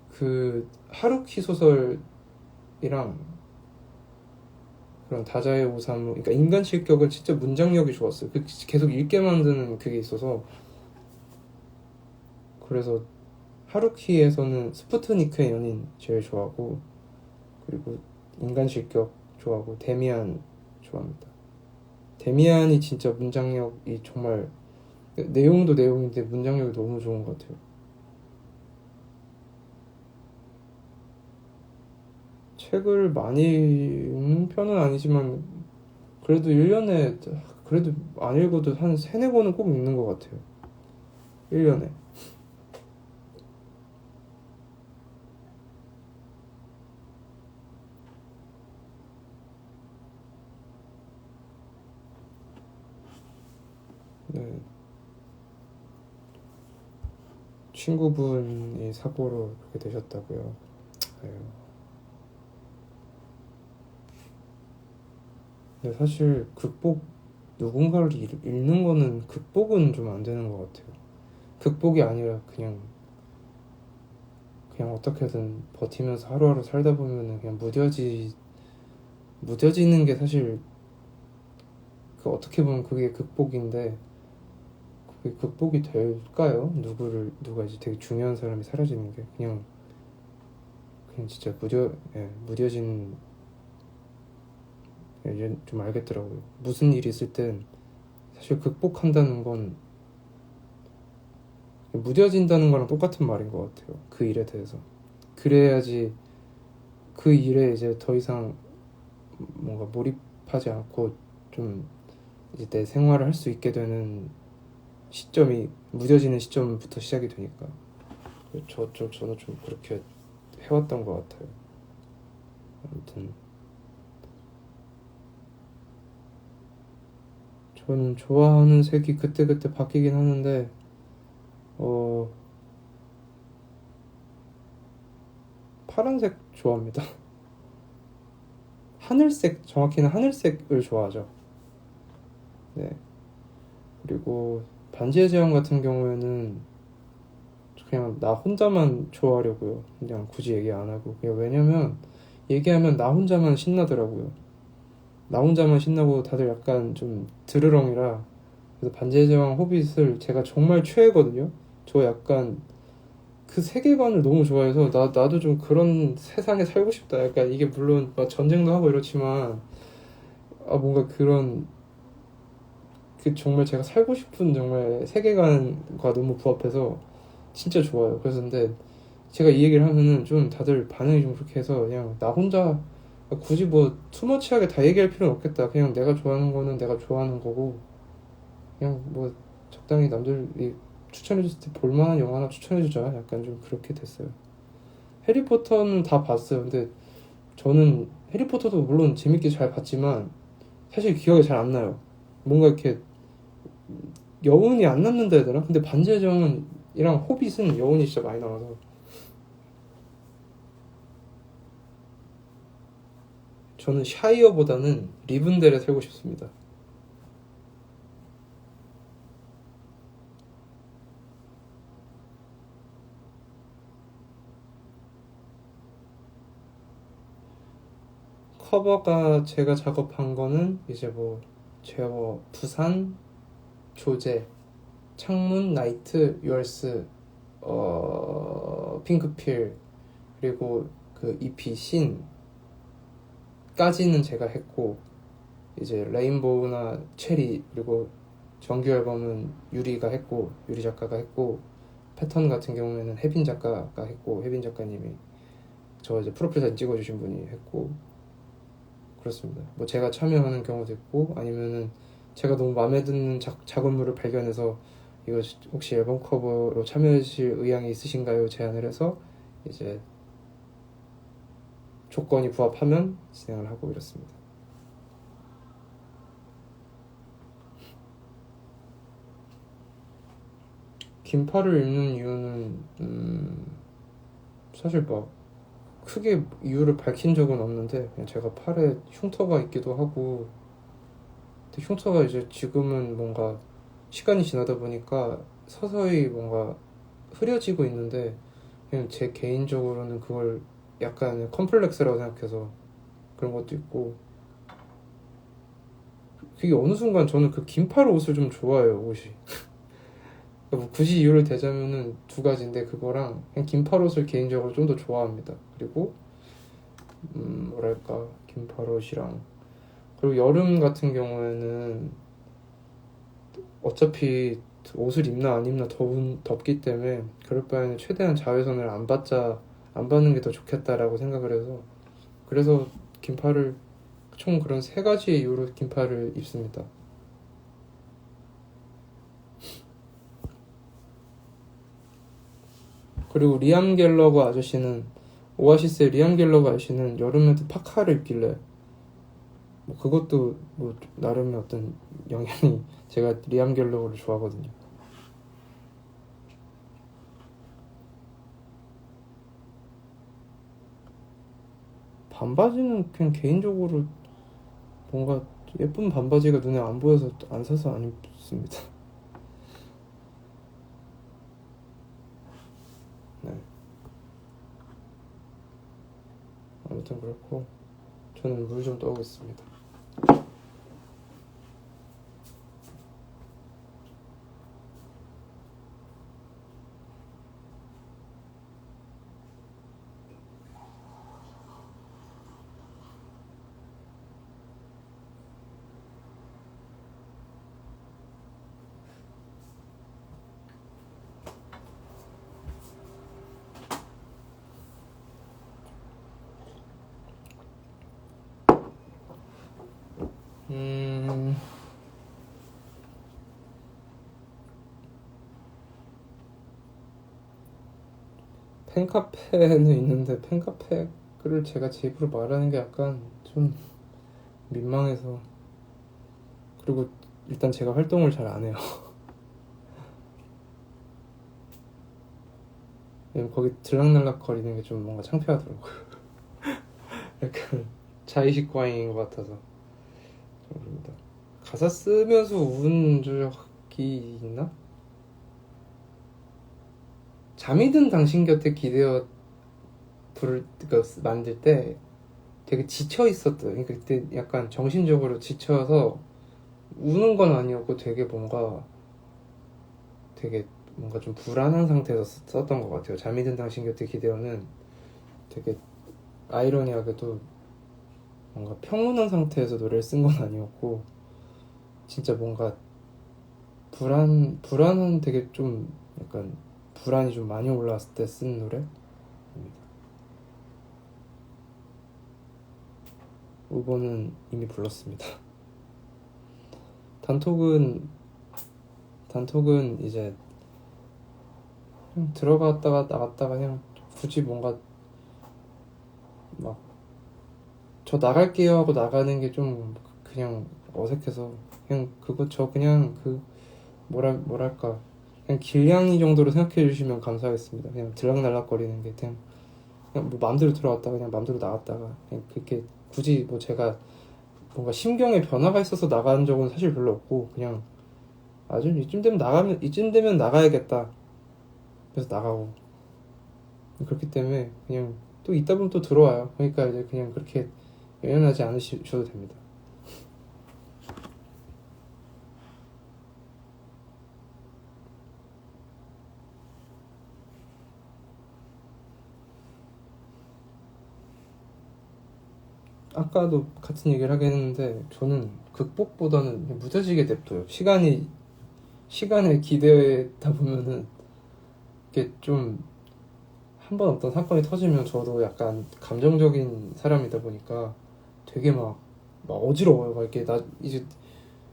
그 하루키 소설이랑 그런 다자의 오사무 그러니까 인간 실격은 진짜 문장력이 좋았어요. 계속 읽게 만드는 그게 있어서 그래서 하루키에서는 스푸트니크의 연인 제일 좋아하고 그리고 인간 실격 좋아하고 데미안 좋아합니다. 데미안이 진짜 문장력이 정말 내용도 내용인데 문장력이 너무 좋은 것 같아요. 책을 많이 읽는 편은 아니지만 그래도 1년에 그래도 안 읽어도 한 세네 권은 꼭 읽는 것 같아요. 1년에. 네. 친구분이 사고로 그렇게 되셨다고요. 아유. 근데 사실 누군가를 읽는 거는 극복은 좀 안 되는 것 같아요. 극복이 아니라 그냥 어떻게든 버티면서 하루하루 살다 보면은 그냥 무뎌지는 게 사실 그 어떻게 보면 그게 극복인데 그게 극복이 될까요? 누가 이제 되게 중요한 사람이 사라지는 게 그냥 진짜 무뎌진 이제 좀 알겠더라고요. 무슨 일이 있을 땐 사실 극복한다는 건 무뎌진다는 거랑 똑같은 말인 것 같아요. 그 일에 대해서. 그래야지 그 일에 이제 더 이상 뭔가 몰입하지 않고 좀 이제 내 생활을 할 수 있게 되는 시점이 무뎌지는 시점부터 시작이 되니까 저는 좀 그렇게 해왔던 것 같아요. 아무튼 저는 좋아하는 색이 그때그때 바뀌긴 하는데 어 파란색 좋아합니다. 하늘색 정확히는 하늘색을 좋아하죠. 네. 그리고 반지의 제왕 같은 경우에는 그냥 나 혼자만 좋아하려고요. 그냥 굳이 얘기 안 하고 그냥 왜냐면 얘기하면 나 혼자만 신나더라고요. 나 혼자만 신나고 다들 약간 좀 드르렁이라 그래서 반지의 제왕 호빗을 제가 정말 최애거든요. 저 약간 그 세계관을 너무 좋아해서 나도 좀 그런 세상에 살고 싶다. 약간 이게 물론 막 전쟁도 하고 이렇지만 뭔가 그런 그 정말 제가 살고 싶은 정말 세계관과 너무 부합해서 진짜 좋아요. 그래서 근데 제가 이 얘기를 하면은 좀 다들 반응이 좀 그렇게 해서 그냥 나 혼자 굳이 뭐 투머치하게 다 얘기할 필요는 없겠다. 그냥 내가 좋아하는 거는 내가 좋아하는 거고 그냥 뭐 적당히 남들이 추천해줬을 때 볼만한 영화 하나 추천해주자. 약간 좀 그렇게 됐어요. 해리포터는 다 봤어요. 근데 저는 해리포터도 물론 재밌게 잘 봤지만 사실 기억이 잘 안 나요. 뭔가 이렇게 여운이 안 남는다 해야 되나? 근데 반지의 제왕이랑 호빗은 여운이 진짜 많이 남아서 저는 샤이어보다는 리븐델에 살고 싶습니다. 커버가 제가 작업한 거는 이제 뭐 제가 뭐 부산, 조제, 창문, 나이트, 유얼스, 핑크필 그리고 그 EP 신까지는 제가 했고 이제 레인보우나 체리 그리고 정규 앨범은 유리가 했고 유리 작가가 했고 패턴 같은 경우에는 혜빈 작가가 했고 혜빈 작가님이 저 이제 프로필 사진 찍어주신 분이 했고 그렇습니다. 뭐 제가 참여하는 경우도 있고 아니면은 제가 너무 마음에 드는 작업물을 발견해서 이거 혹시 앨범 커버로 참여하실 의향이 있으신가요? 제안을 해서 이제 조건이 부합하면 진행을 하고 이렇습니다. 긴팔을 입는 이유는 사실 막 크게 이유를 밝힌 적은 없는데 그냥 제가 팔에 흉터가 있기도 하고 근데 흉터가 이제 지금은 뭔가 시간이 지나다 보니까 서서히 뭔가 흐려지고 있는데 그냥 제 개인적으로는 그걸 약간 컴플렉스라고 생각해서 그런 것도 있고 그게 어느 순간 저는 그 긴팔 옷을 좀 좋아해요 옷이 뭐 굳이 이유를 대자면은 두 가지인데 그거랑 그냥 긴팔 옷을 개인적으로 좀 더 좋아합니다 그리고 뭐랄까 긴팔 옷이랑 그리고 여름 같은 경우에는 어차피 옷을 입나 안 입나 덥기 때문에 그럴 바에는 최대한 자외선을 안 받는 게 더 좋겠다라고 생각을 해서 그래서 긴팔을 총 그런 세 가지 이유로 긴팔을 입습니다. 그리고 리암 갤러거 아저씨는 오아시스의 리암 갤러거 아저씨는 여름에도 파카를 입길래 뭐 그것도 뭐 나름의 어떤 영향이 제가 리암 갤러거를 좋아하거든요. 반바지는 그냥 개인적으로 뭔가 예쁜 반바지가 눈에 안 보여서 안 사서 안 입습니다. 네. 아무튼 그렇고 저는 물 좀 떠오겠습니다. 팬카페는 있는데 팬카페를 제가 제 입으로 말하는 게 약간 좀 민망해서 그리고 일단 제가 활동을 잘 안 해요. 왜냐면 거기 들락날락 거리는 게 좀 뭔가 창피하더라고요. 약간 자의식 과잉인 것 같아서 좀 그럽니다. 가사 쓰면서 운 적이 있나? 잠이 든 당신 곁에 기대어 만들 때 되게 지쳐 있었던 그러니까 그때 약간 정신적으로 지쳐서 우는 건 아니었고 되게 뭔가 되게 뭔가 좀 불안한 상태에서 썼던 것 같아요. 잠이 든 당신 곁에 기대어는 되게 아이러니하게도 뭔가 평온한 상태에서 노래를 쓴 건 아니었고 진짜 뭔가 불안한 되게 좀 약간 불안이 좀 많이 올라왔을 때 쓴 노래입니다. 5번은 이미 불렀습니다. 단톡은 이제 그냥 들어갔다가 나갔다가 그냥 굳이 뭔가 막 저 나갈게요 하고 나가는 게 좀 그냥 어색해서 그냥 그냥 뭐랄까 그냥 길냥이 정도로 생각해 주시면 감사하겠습니다. 그냥 들락날락거리는 게 그냥 뭐 마음대로 들어갔다가 그냥 마음대로 나갔다가 그냥 그렇게 굳이 뭐 제가 뭔가 심경의 변화가 있어서 나간 적은 사실 별로 없고 그냥 아주 이쯤 되면 나가야겠다 그래서 나가고 그렇기 때문에 그냥 또 있다 보면 또 들어와요. 그러니까 이제 그냥 그렇게 연연하지 않으셔도 됩니다. 아까도 같은 얘기를 하긴 했는데 저는 극복보다는 그냥 무뎌지게 냅둬요. 시간에 기대다 보면은 이게 좀 한 번 어떤 사건이 터지면 저도 약간 감정적인 사람이다 보니까 되게 막 어지러워요. 막 이렇게 나 이제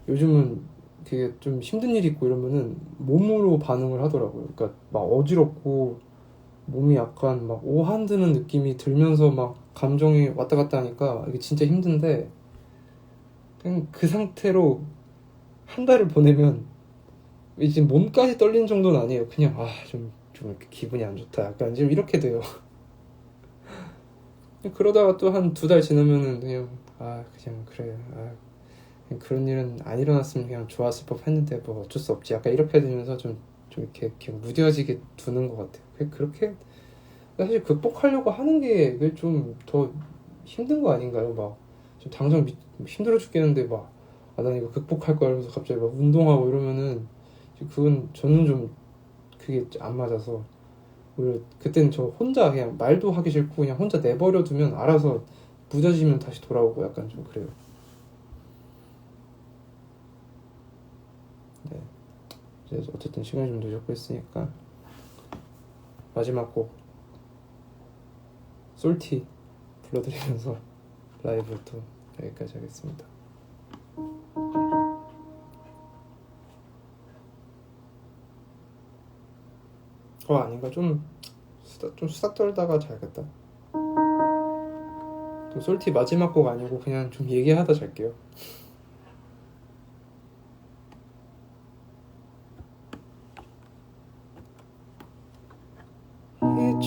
요즘은 되게 좀 힘든 일이 있고 이러면은 몸으로 반응을 하더라고요. 그러니까 막 어지럽고 몸이 약간 막 오한드는 느낌이 들면서 막 감정이 왔다 갔다 하니까 이게 진짜 힘든데 그냥 그 상태로 한 달을 보내면 이제 몸까지 떨리는 정도는 아니에요. 그냥 좀 이렇게 기분이 안 좋다. 약간 지금 이렇게 돼요. 그러다가 또 한 2달 지나면은 그냥 그냥 그래. 그냥 그런 일은 안 일어났으면 그냥 좋았을 법 했는데 뭐 어쩔 수 없지. 약간 이렇게 되면서 좀 이렇게 무뎌지게 두는 것 같아요. 그렇게 사실 극복하려고 하는 게 좀 더 힘든 거 아닌가요? 막 좀 당장 힘들어 죽겠는데 난 이거 극복할 거야 이러면서 갑자기 막 운동하고 이러면은 그건 저는 좀 그게 안 맞아서 오히려 그때는 저 혼자 그냥 말도 하기 싫고 그냥 혼자 내버려 두면 알아서 무뎌지면 다시 돌아오고 약간 좀 그래요. 네. 이제 어쨌든 시간이 좀 늦었고 했으니까 마지막 곡 솔티 불러드리면서 라이브 또 여기까지 하겠습니다. 아닌가 좀 수다 떨다가 자야겠다. 또 솔티 마지막 곡 아니고 그냥 좀 얘기하다 잘게요.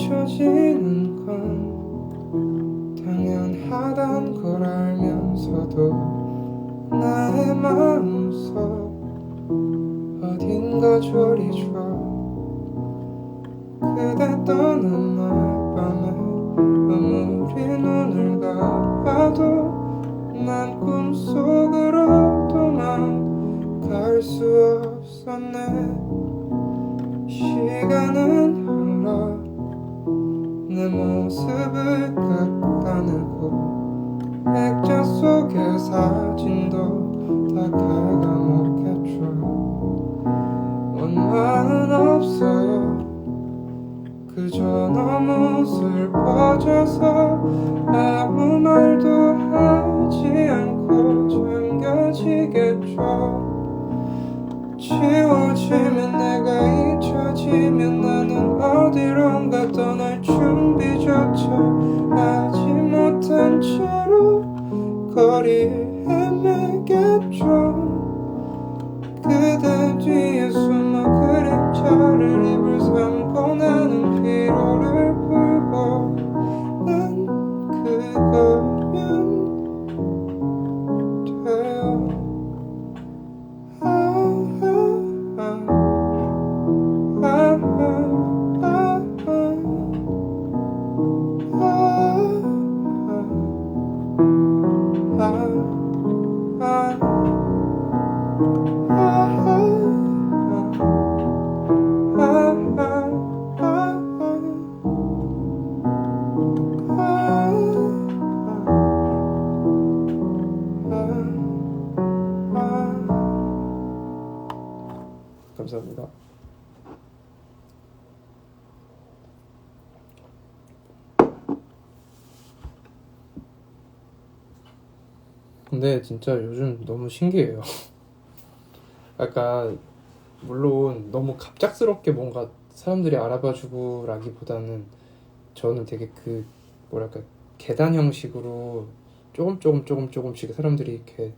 잊혀지는 건 당연하단 걸 알면서도 나의 마음속 어딘가 저리져 그대 떠난 날 밤에 아무리 눈을 감아도 난 꿈속으로 도망갈 수 없었네. 시간은 흘러 내 모습을 깎아내고 액자 속의 사진도 다 갉아먹겠죠. 원망은 없어요. 그저 너무 슬퍼져서 아무 말도 하지 않고 잠겨지겠죠. 지워지면 내가 잊혀지면 나는 어디론가 떠날 준비조차 하지 못한 채로 거리에 헤매겠죠. 그대 뒤에 숨어 그림자를 입을 삼고 나는 피로를 풀고 난 그거면 돼요. 아, 아, 아, 아. 감사합니다. 근데 진짜 요즘 너무 신기해요. 약간 물론 너무 갑작스럽게 뭔가 사람들이 알아봐주고 라기보다는 저는 되게 그 뭐랄까 계단 형식으로 조금씩 사람들이 이렇게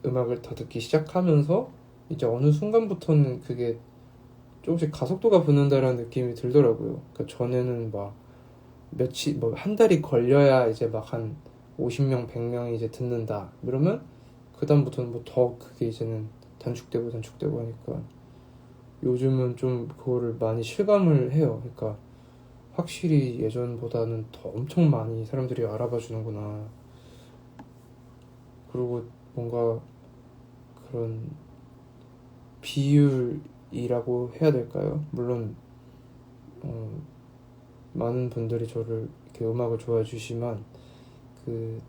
음악을 더 듣기 시작하면서 이제 어느 순간부터는 그게 조금씩 가속도가 붙는다라는 느낌이 들더라고요. 그러니까 전에는 막 며칠 뭐 한 달이 걸려야 이제 막 한 50명, 100명이 이제 듣는다. 이러면 그다음부터는 뭐 더 그게 이제는 단축되고 하니까 요즘은 좀 그거를 많이 실감을 해요. 그러니까 확실히 예전보다는 더 엄청 많이 사람들이 알아봐 주는구나. 그리고 뭔가 그런 비율이라고 해야 될까요? 물론 많은 분들이 저를 이렇게 음악을 좋아해 주시지만 그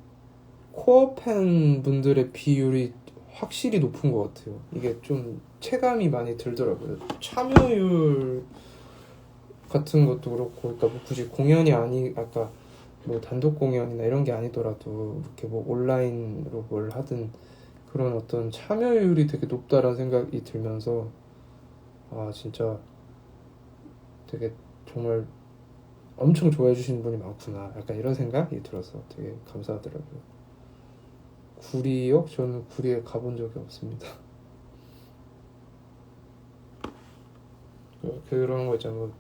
코어 팬 분들의 비율이 확실히 높은 것 같아요. 이게 좀 체감이 많이 들더라고요. 참여율 같은 것도 그렇고, 그러니까 뭐 굳이 공연이 아까 뭐 단독 공연이나 이런 게 아니더라도 이렇게 뭐 온라인으로 뭘 하든 그런 어떤 참여율이 되게 높다라는 생각이 들면서 아 진짜 되게 정말 엄청 좋아해 주시는 분이 많구나 약간 이런 생각이 들어서 되게 감사하더라고요. 구리요? 저는 구리에 가본 적이 없습니다. 그런 거 있잖아요. 뭐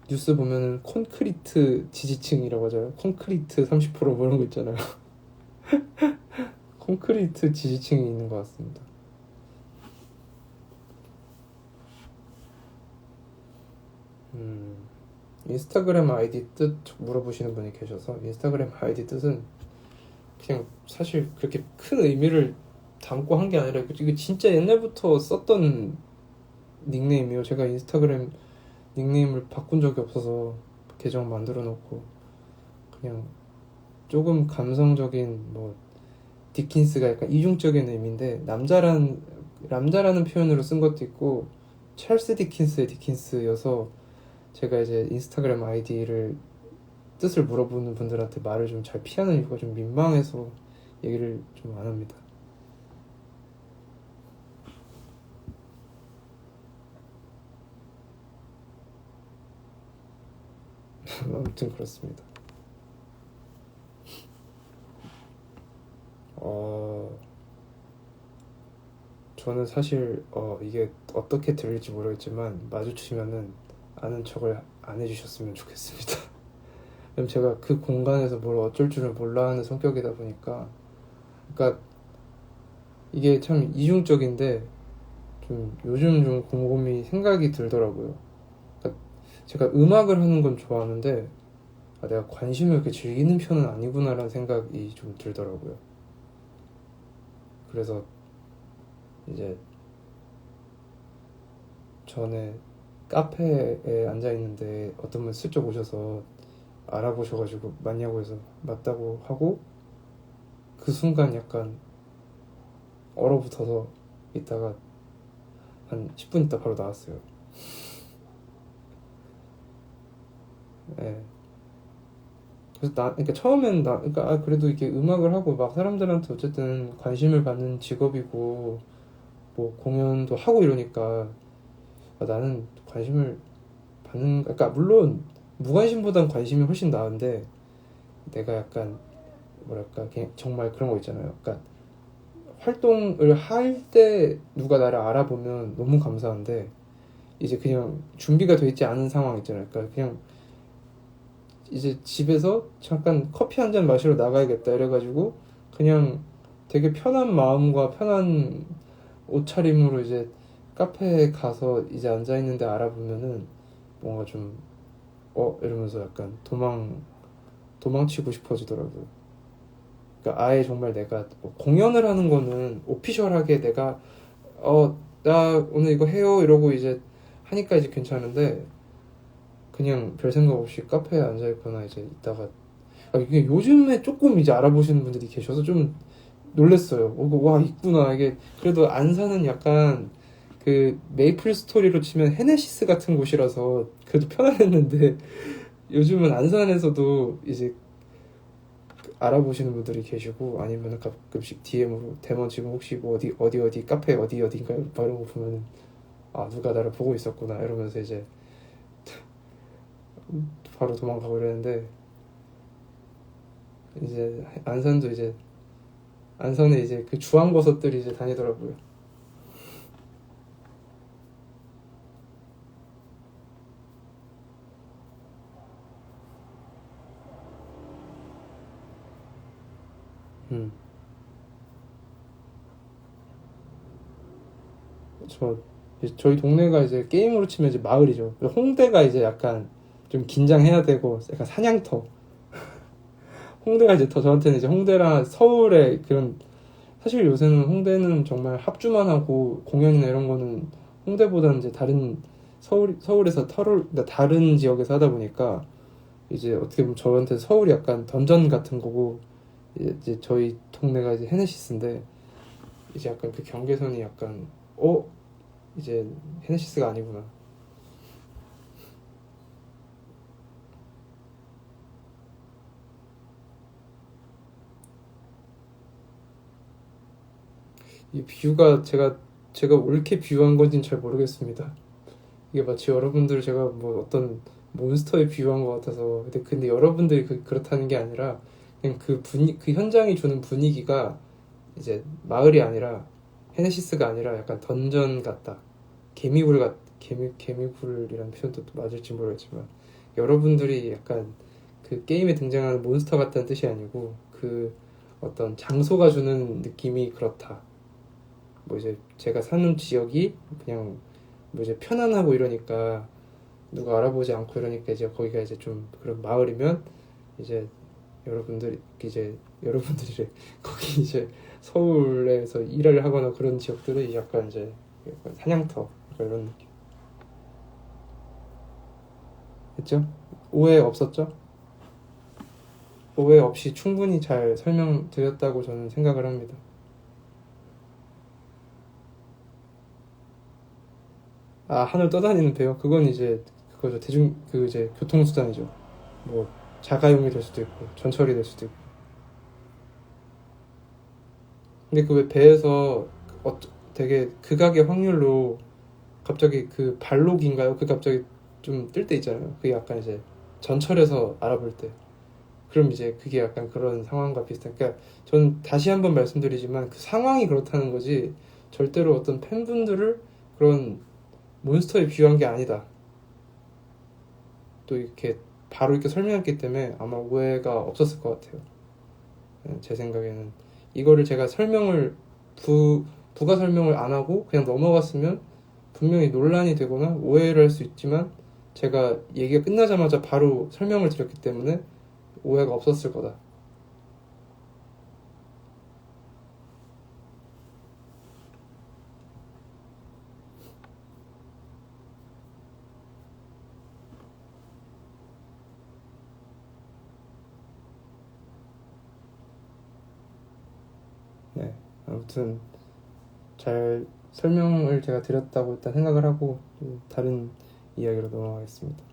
뉴스 보면은 콘크리트 지지층이라고 하잖아요. 콘크리트 30%뭐 이런 거 있잖아요. 콘크리트 지지층이 있는 것 같습니다. 인스타그램 아이디 뜻 물어보시는 분이 계셔서 인스타그램 아이디 뜻은 그냥 사실 그렇게 큰 의미를 담고 한 게 아니라 이게 진짜 옛날부터 썼던 닉네임이에요. 제가 인스타그램 닉네임을 바꾼 적이 없어서 계정 만들어 놓고 그냥 조금 감성적인 뭐 디킨스가 약간 이중적인 의미인데 남자라는 표현으로 쓴 것도 있고 찰스 디킨스의 디킨스여서 제가 이제 인스타그램 아이디를 뜻을 물어보는 분들한테 말을 좀 잘 피하는 이유가 좀 민망해서 얘기를 좀 안 합니다. 아무튼 그렇습니다. 저는 사실 이게 어떻게 들릴지 모르겠지만 마주치면은 아는 척을 안 해주셨으면 좋겠습니다. 왜냐면 제가 그 공간에서 뭘 어쩔 줄을 몰라 하는 성격이다 보니까 그러니까 이게 참 이중적인데 좀 요즘 좀 곰곰이 생각이 들더라고요. 그러니까 제가 음악을 하는 건 좋아하는데 내가 관심을 이렇게 즐기는 편은 아니구나라는 생각이 좀 들더라고요. 그래서 이제 전에 카페에 앉아 있는데 어떤 분 슬쩍 오셔서 알아보셔가지고 맞냐고 해서 맞다고 하고 그 순간 약간 얼어붙어서 있다가 한 10분 있다 바로 나왔어요. 네. 그래서 그러니까 처음엔 그러니까 그래도 이게 음악을 하고 막 사람들한테 어쨌든 관심을 받는 직업이고 뭐 공연도 하고 이러니까 나는 관심을 그러니까 물론 무관심보단 관심이 훨씬 나은데 내가 약간 뭐랄까 그냥 정말 그런 거 있잖아요. 그러니까 활동을 할 때 누가 나를 알아보면 너무 감사한데 이제 그냥 준비가 돼 있지 않은 상황 있잖아요. 그러니까 그냥 이제 집에서 잠깐 커피 한 잔 마시러 나가야겠다 이래가지고 그냥 되게 편한 마음과 편한 옷차림으로 이제 카페에 가서 이제 앉아 있는데 알아보면은 뭔가 좀 이러면서 약간 도망치고 싶어지더라고요. 그러니까 아예 정말 내가 뭐 공연을 하는 거는 오피셜하게 내가 나 오늘 이거 해요 이러고 이제 하니까 이제 괜찮은데 그냥 별 생각 없이 카페에 앉아 있거나 이제 있다가 이게 요즘에 조금 이제 알아보시는 분들이 계셔서 좀 놀랬어요. 와 있구나. 이게 그래도 안 사는 약간 그 메이플 스토리로 치면 헤네시스 같은 곳이라서 그래도 편안했는데 요즘은 안산에서도 이제 알아보시는 분들이 계시고 아니면 가끔씩 DM으로 대만 지금 혹시 뭐 어디 카페 어디인가요? 막 이런 거 보면은 아 누가 나를 보고 있었구나 이러면서 이제 바로 도망가고 이러는데 이제 안산도 이제 안산에 이제 그 주황버섯들이 이제 다니더라고요. 음. 저 저희 동네가 이제 게임으로 치면 이제 마을이죠. 홍대가 이제 약간 좀 긴장해야 되고 약간 사냥터. 홍대가 이제 더 저한테는 이제 홍대랑 서울의 그런 사실 요새는 홍대는 정말 합주만 하고 공연이나 이런 거는 홍대보다는 이제 다른 서울에서 그러니까 다른 지역에서 하다 보니까 이제 어떻게 보면 저한테 서울이 약간 던전 같은 거고 이제 저희 동네가 이제 헤네시스인데 이제 약간 그 경계선이 약간 이제 헤네시스가 아니구나. 이 비유가 제가 옳게 비유한 건지는 잘 모르겠습니다. 이게 마치 여러분들 제가 뭐 어떤 몬스터에 비유한 것 같아서 근데 여러분들이 그렇다는 게 아니라 그냥 그 현장이 주는 분위기가 이제 마을이 아니라 헤네시스가 아니라 약간 던전 같다. 개미굴이라는 표현도 또 맞을지 모르겠지만 여러분들이 약간 그 게임에 등장하는 몬스터 같다는 뜻이 아니고 그 어떤 장소가 주는 느낌이 그렇다. 뭐 이제 제가 사는 지역이 그냥 뭐 이제 편안하고 이러니까 누가 알아보지 않고 이러니까 이제 거기가 이제 좀 그런 마을이면 이제 여러분들이 거기 이제 서울에서 일을 하거나 그런 지역들은 약간 이제 약간 사냥터 약간 이런 느낌. 됐죠? 오해 없었죠? 오해 없이 충분히 잘 설명드렸다고 저는 생각을 합니다. 아, 하늘 떠다니는 배요? 그건 이제 그거죠. 그 이제 교통수단이죠. 뭐 자가용이 될 수도 있고 전철이 될 수도 있고. 근데 그 왜 배에서 되게 극악의 확률로 갑자기 그 발록인가요? 그 갑자기 좀 뜰 때 있잖아요. 그게 약간 이제 전철에서 알아볼 때. 그럼 이제 그게 약간 그런 상황과 비슷한. 그러니까 저는 다시 한번 말씀드리지만 그 상황이 그렇다는 거지 절대로 어떤 팬분들을 그런 몬스터에 비유한 게 아니다. 또 이렇게 바로 이렇게 설명했기 때문에 아마 오해가 없었을 것 같아요. 제 생각에는 이거를 제가 부가 설명을 안 하고 그냥 넘어갔으면 분명히 논란이 되거나 오해를 할 수 있지만 제가 얘기가 끝나자마자 바로 설명을 드렸기 때문에 오해가 없었을 거다. 네, 아무튼 잘 설명을 제가 드렸다고 일단 생각을 하고 다른 이야기로 넘어가겠습니다.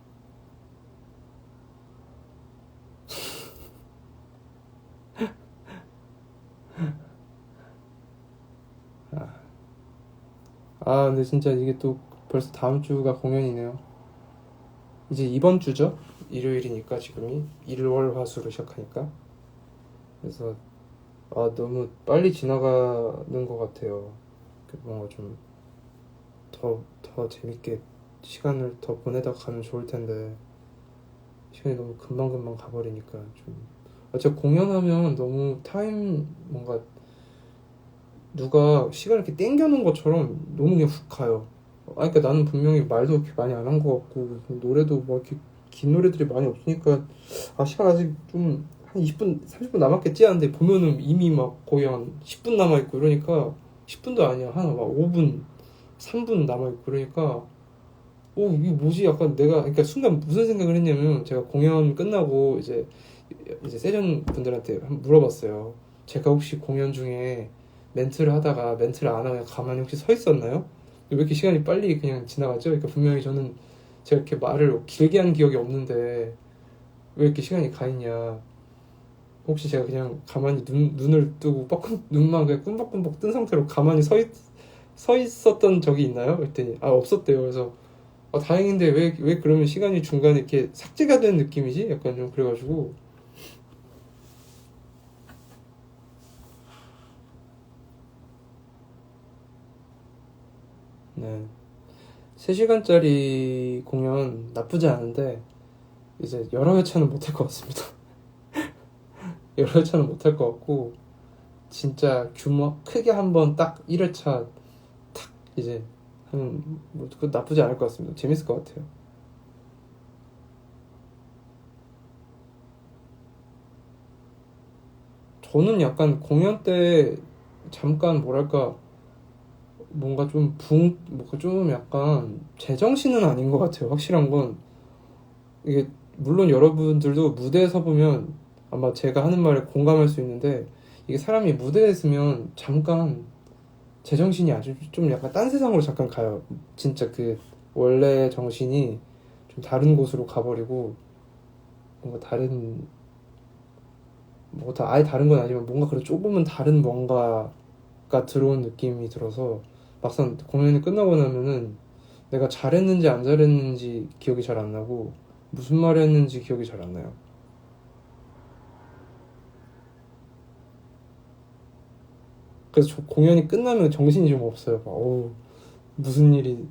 근데 진짜 이게 또 벌써 다음 주가 공연이네요. 이제 이번 주죠? 일요일이니까 지금이 일월화수로 시작하니까. 그래서 너무 빨리 지나가는 것 같아요. 뭔가 좀 더 재밌게 시간을 더 보내다 가면 좋을 텐데 시간이 너무 금방금방 가버리니까 좀 제가 공연하면 너무 뭔가 누가 시간을 이렇게 땡겨놓은 것처럼 너무 그냥 훅 가요. 그러니까 나는 분명히 말도 그렇게 많이 안 한 것 같고 노래도 뭐 이렇게 긴 노래들이 많이 없으니까 시간 아직 좀 한 20분 30분 남았겠지 하는데 보면은 이미 막 거의 한 10분 남아있고 이러니까 10분도 아니야 한 막 5분 3분 남아있고 그러니까 이게 뭐지 약간 내가 그러니까 순간 무슨 생각을 했냐면 제가 공연 끝나고 이제 세션 분들한테 한번 물어봤어요. 제가 혹시 공연 중에 멘트를 하다가 멘트를 안 하고 그냥 가만히 혹시 서 있었나요? 왜 이렇게 시간이 빨리 그냥 지나갔죠? 그러니까 분명히 저는 제가 이렇게 말을 길게 한 기억이 없는데 왜 이렇게 시간이 가 있냐. 혹시 제가 그냥 가만히 눈을 뜨고 눈만 그냥 꿈벅꿈벅 뜬 상태로 가만히 서 있었던 적이 있나요? 그랬더니 없었대요. 그래서 다행인데 왜 그러면 시간이 중간에 이렇게 삭제가 된 느낌이지? 약간 좀 그래가지고 네. 3시간짜리 공연 나쁘지 않은데 이제 여러 회차는 못할 것 같습니다. 여러 회차는 못할 것 같고 진짜 규모 크게 한번 딱 1회차 탁 이제 하면 뭐 그거 나쁘지 않을 것 같습니다. 재밌을 것 같아요. 저는 약간 공연 때 잠깐 뭐랄까 뭔가 뭔가 좀 약간 제정신은 아닌 것 같아요. 확실한 건 이게 물론 여러분들도 무대에 서 보면 아마 제가 하는 말에 공감할 수 있는데 이게 사람이 무대에 서면 잠깐 제정신이 아주 좀 약간 딴 세상으로 잠깐 가요. 진짜 그 원래 정신이 좀 다른 곳으로 가버리고 뭔가 다른 뭐 다 아예 다른 건 아니지만 뭔가 그래 조금은 다른 뭔가가 들어온 느낌이 들어서 막상 공연이 끝나고 나면은 내가 잘했는지 안 잘했는지 기억이 잘 안 나고 무슨 말을 했는지 기억이 잘 안 나요. 그래서 저 공연이 끝나면 정신이 좀 없어요. 막, 무슨 일이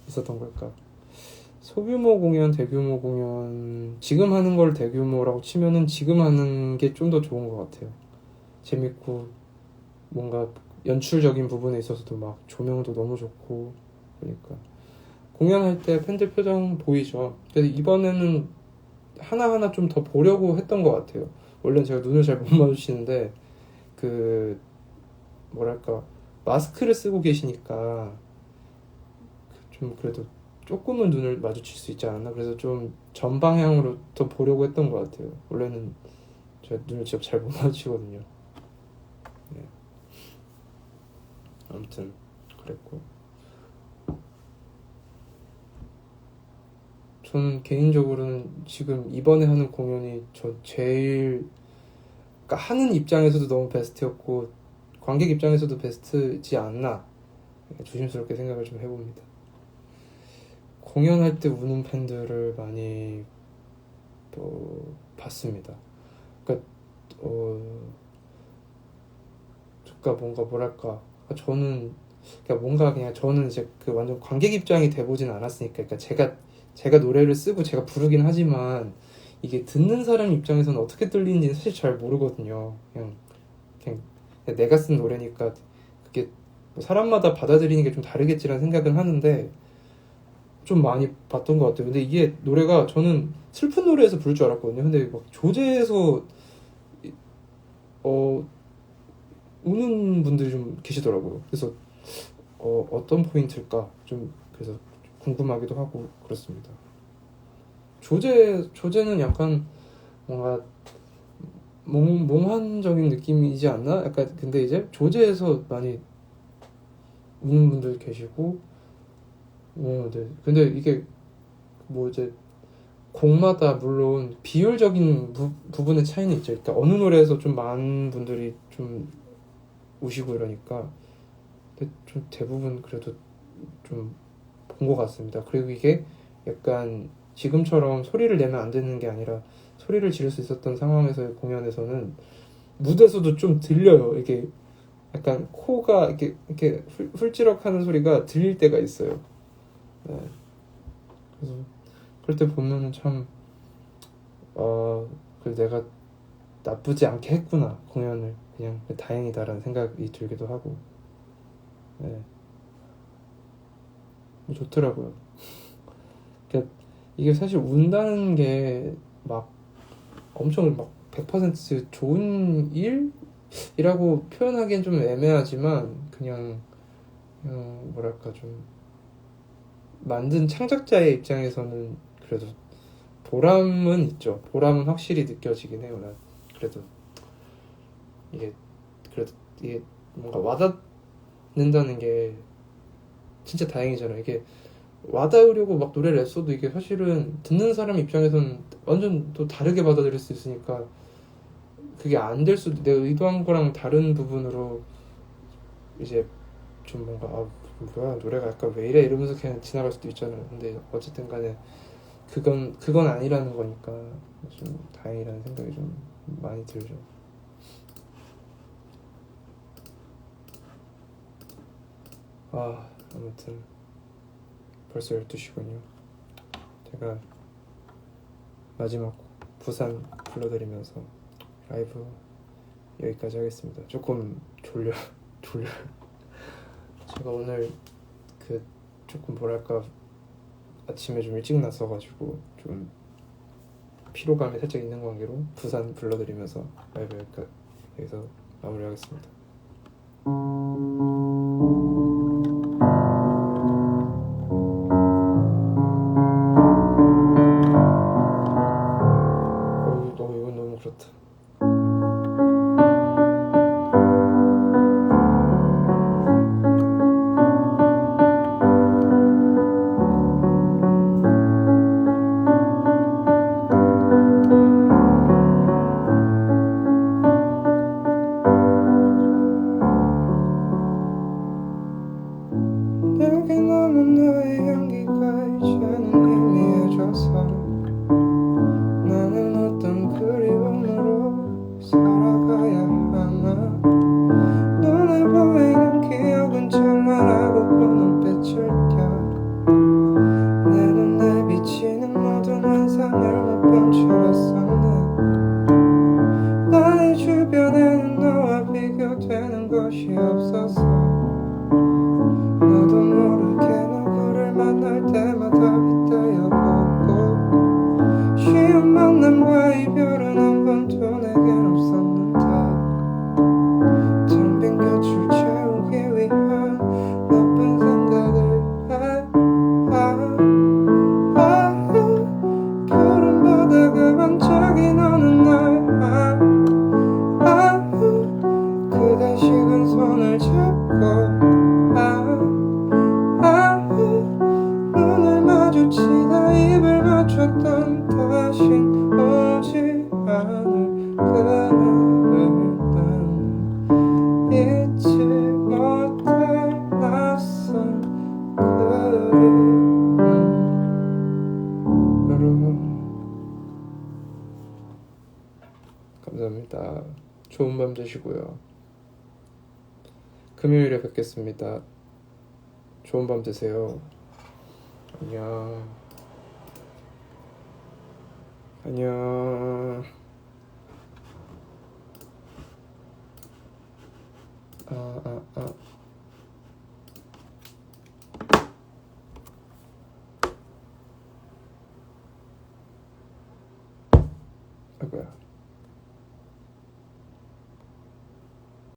있었던 걸까? 소규모 공연, 대규모 공연, 지금 하는 걸 대규모라고 치면은 지금 하는 게 좀 더 좋은 것 같아요. 재밌고, 뭔가 연출적인 부분에 있어서도 막 조명도 너무 좋고, 그러니까. 공연할 때 팬들 표정 보이죠? 그래서 이번에는 하나하나 좀 더 보려고 했던 것 같아요. 원래는 제가 눈을 잘 못 마주치는데, 그, 뭐랄까, 마스크를 쓰고 계시니까, 좀 그래도 조금은 눈을 마주칠 수 있지 않았나? 그래서 좀 전방향으로 더 보려고 했던 것 같아요. 원래는 제가 눈을 직접 잘 못 마주치거든요. 네. 아무튼 그랬고 저는 개인적으로는 지금 이번에 하는 공연이 저 제일 그러니까 하는 입장에서도 너무 베스트였고 관객 입장에서도 베스트지 않나 조심스럽게 생각을 좀 해봅니다. 공연할 때 우는 팬들을 많이 봤습니다. 그러니까 그러니까 뭔가 뭐랄까 저는 그러니까 뭔가 그냥 저는 이제 그 완전 관객 입장이 돼보진 않았으니까 그러니까 제가 노래를 쓰고 제가 부르긴 하지만 이게 듣는 사람 입장에서는 어떻게 들리는지 사실 잘 모르거든요. 그냥 내가 쓴 노래니까 그게 뭐 사람마다 받아들이는 게 좀 다르겠지라는 생각은 하는데 좀 많이 봤던 것 같아요. 근데 이게 노래가 저는 슬픈 노래에서 부를 줄 알았거든요. 근데 막 조제에서 어 우는 분들이 좀 계시더라고요. 그래서 어떤 포인트일까 좀 그래서 궁금하기도 하고 그렇습니다. 조제는 약간 뭔가 몽환적인 느낌이지 않나? 약간 근데 이제 조제에서 많이 우는 분들 계시고 네. 근데 이게 뭐 이제 곡마다 물론 비율적인 부분의 차이는 있죠. 그러니까 어느 노래에서 좀 많은 분들이 좀 우시고 이러니까 근데 좀 대부분 그래도 좀 본 것 같습니다. 그리고 이게 약간 지금처럼 소리를 내면 안 되는 게 아니라 소리를 지를 수 있었던 상황에서의 공연에서는 무대에서도 좀 들려요. 이게 약간 코가 이렇게 훌지럭하는 소리가 들릴 때가 있어요. 네. 그래서 그럴 때 보면은 참 그래 내가 나쁘지 않게 했구나 공연을 그냥 다행이다라는 생각이 들기도 하고 네. 뭐 좋더라고요. 그러니까 이게 사실 운다는 게 막 엄청 막 100% 좋은 일이라고 표현하기엔 좀 애매하지만 그냥 뭐랄까 좀 만든 창작자의 입장에서는 그래도 보람은 있죠. 보람은 확실히 느껴지긴 해요. 난 그래도 이게 그래도 이게 뭔가 와닿는다는 게 진짜 다행이잖아. 이게 와닿으려고 막 노래를 냈어도 이게 사실은 듣는 사람 입장에서는 완전 또 다르게 받아들일 수 있으니까 그게 안 될 수도, 내가 의도한 거랑 다른 부분으로 이제 좀 뭔가 뭐야 노래가 약간 왜 이래 이러면서 그냥 지나갈 수도 있잖아요. 근데 어쨌든 간에 그건 아니라는 거니까 좀 다행이라는 생각이 좀 많이 들죠. 아무튼 벌써 12시군요. 제가 마지막 곡 부산 불러드리면서 라이브 여기까지 하겠습니다. 조금 졸려요. 제가 오늘 조금 뭐랄까 아침에 좀 일찍 났어가지고 좀 피로감이 살짝 있는 관계로 부산 불러드리면서 라이브 여기서 마무리하겠습니다. 이건 너무 그렇다. 내게 남은 너의 향기가 이제는 희미해져서 나는 어떤 그리움으로 살아가야 하나. 눈에 보이는 기억은 장난하고 그 눈빛을 내 눈에 비치는 모든 환상을 못 본 채였었네. 나의 주변에는 너와 비교되는 것이 없어서 나도 모르게 누구를 만날 때마다 빗대어보고 쉬운 만남과 이별은 한 번도 내겐 없었는데 텅 빈 곁을 채우기 위한 나쁜 생각을 해. 푸른 바다가 반짝인 어느 날 그대 식은 손을 잡고 눈을 마주치다 입을 맞췄던 다신 오지 않을 그날을 난 잊지 못해. 낯선 그리움으로. 감사합니다. 좋은 밤 되시고요. 금요일에 뵙겠습니다. 좋은 밤 되세요. 안녕. 아이고야.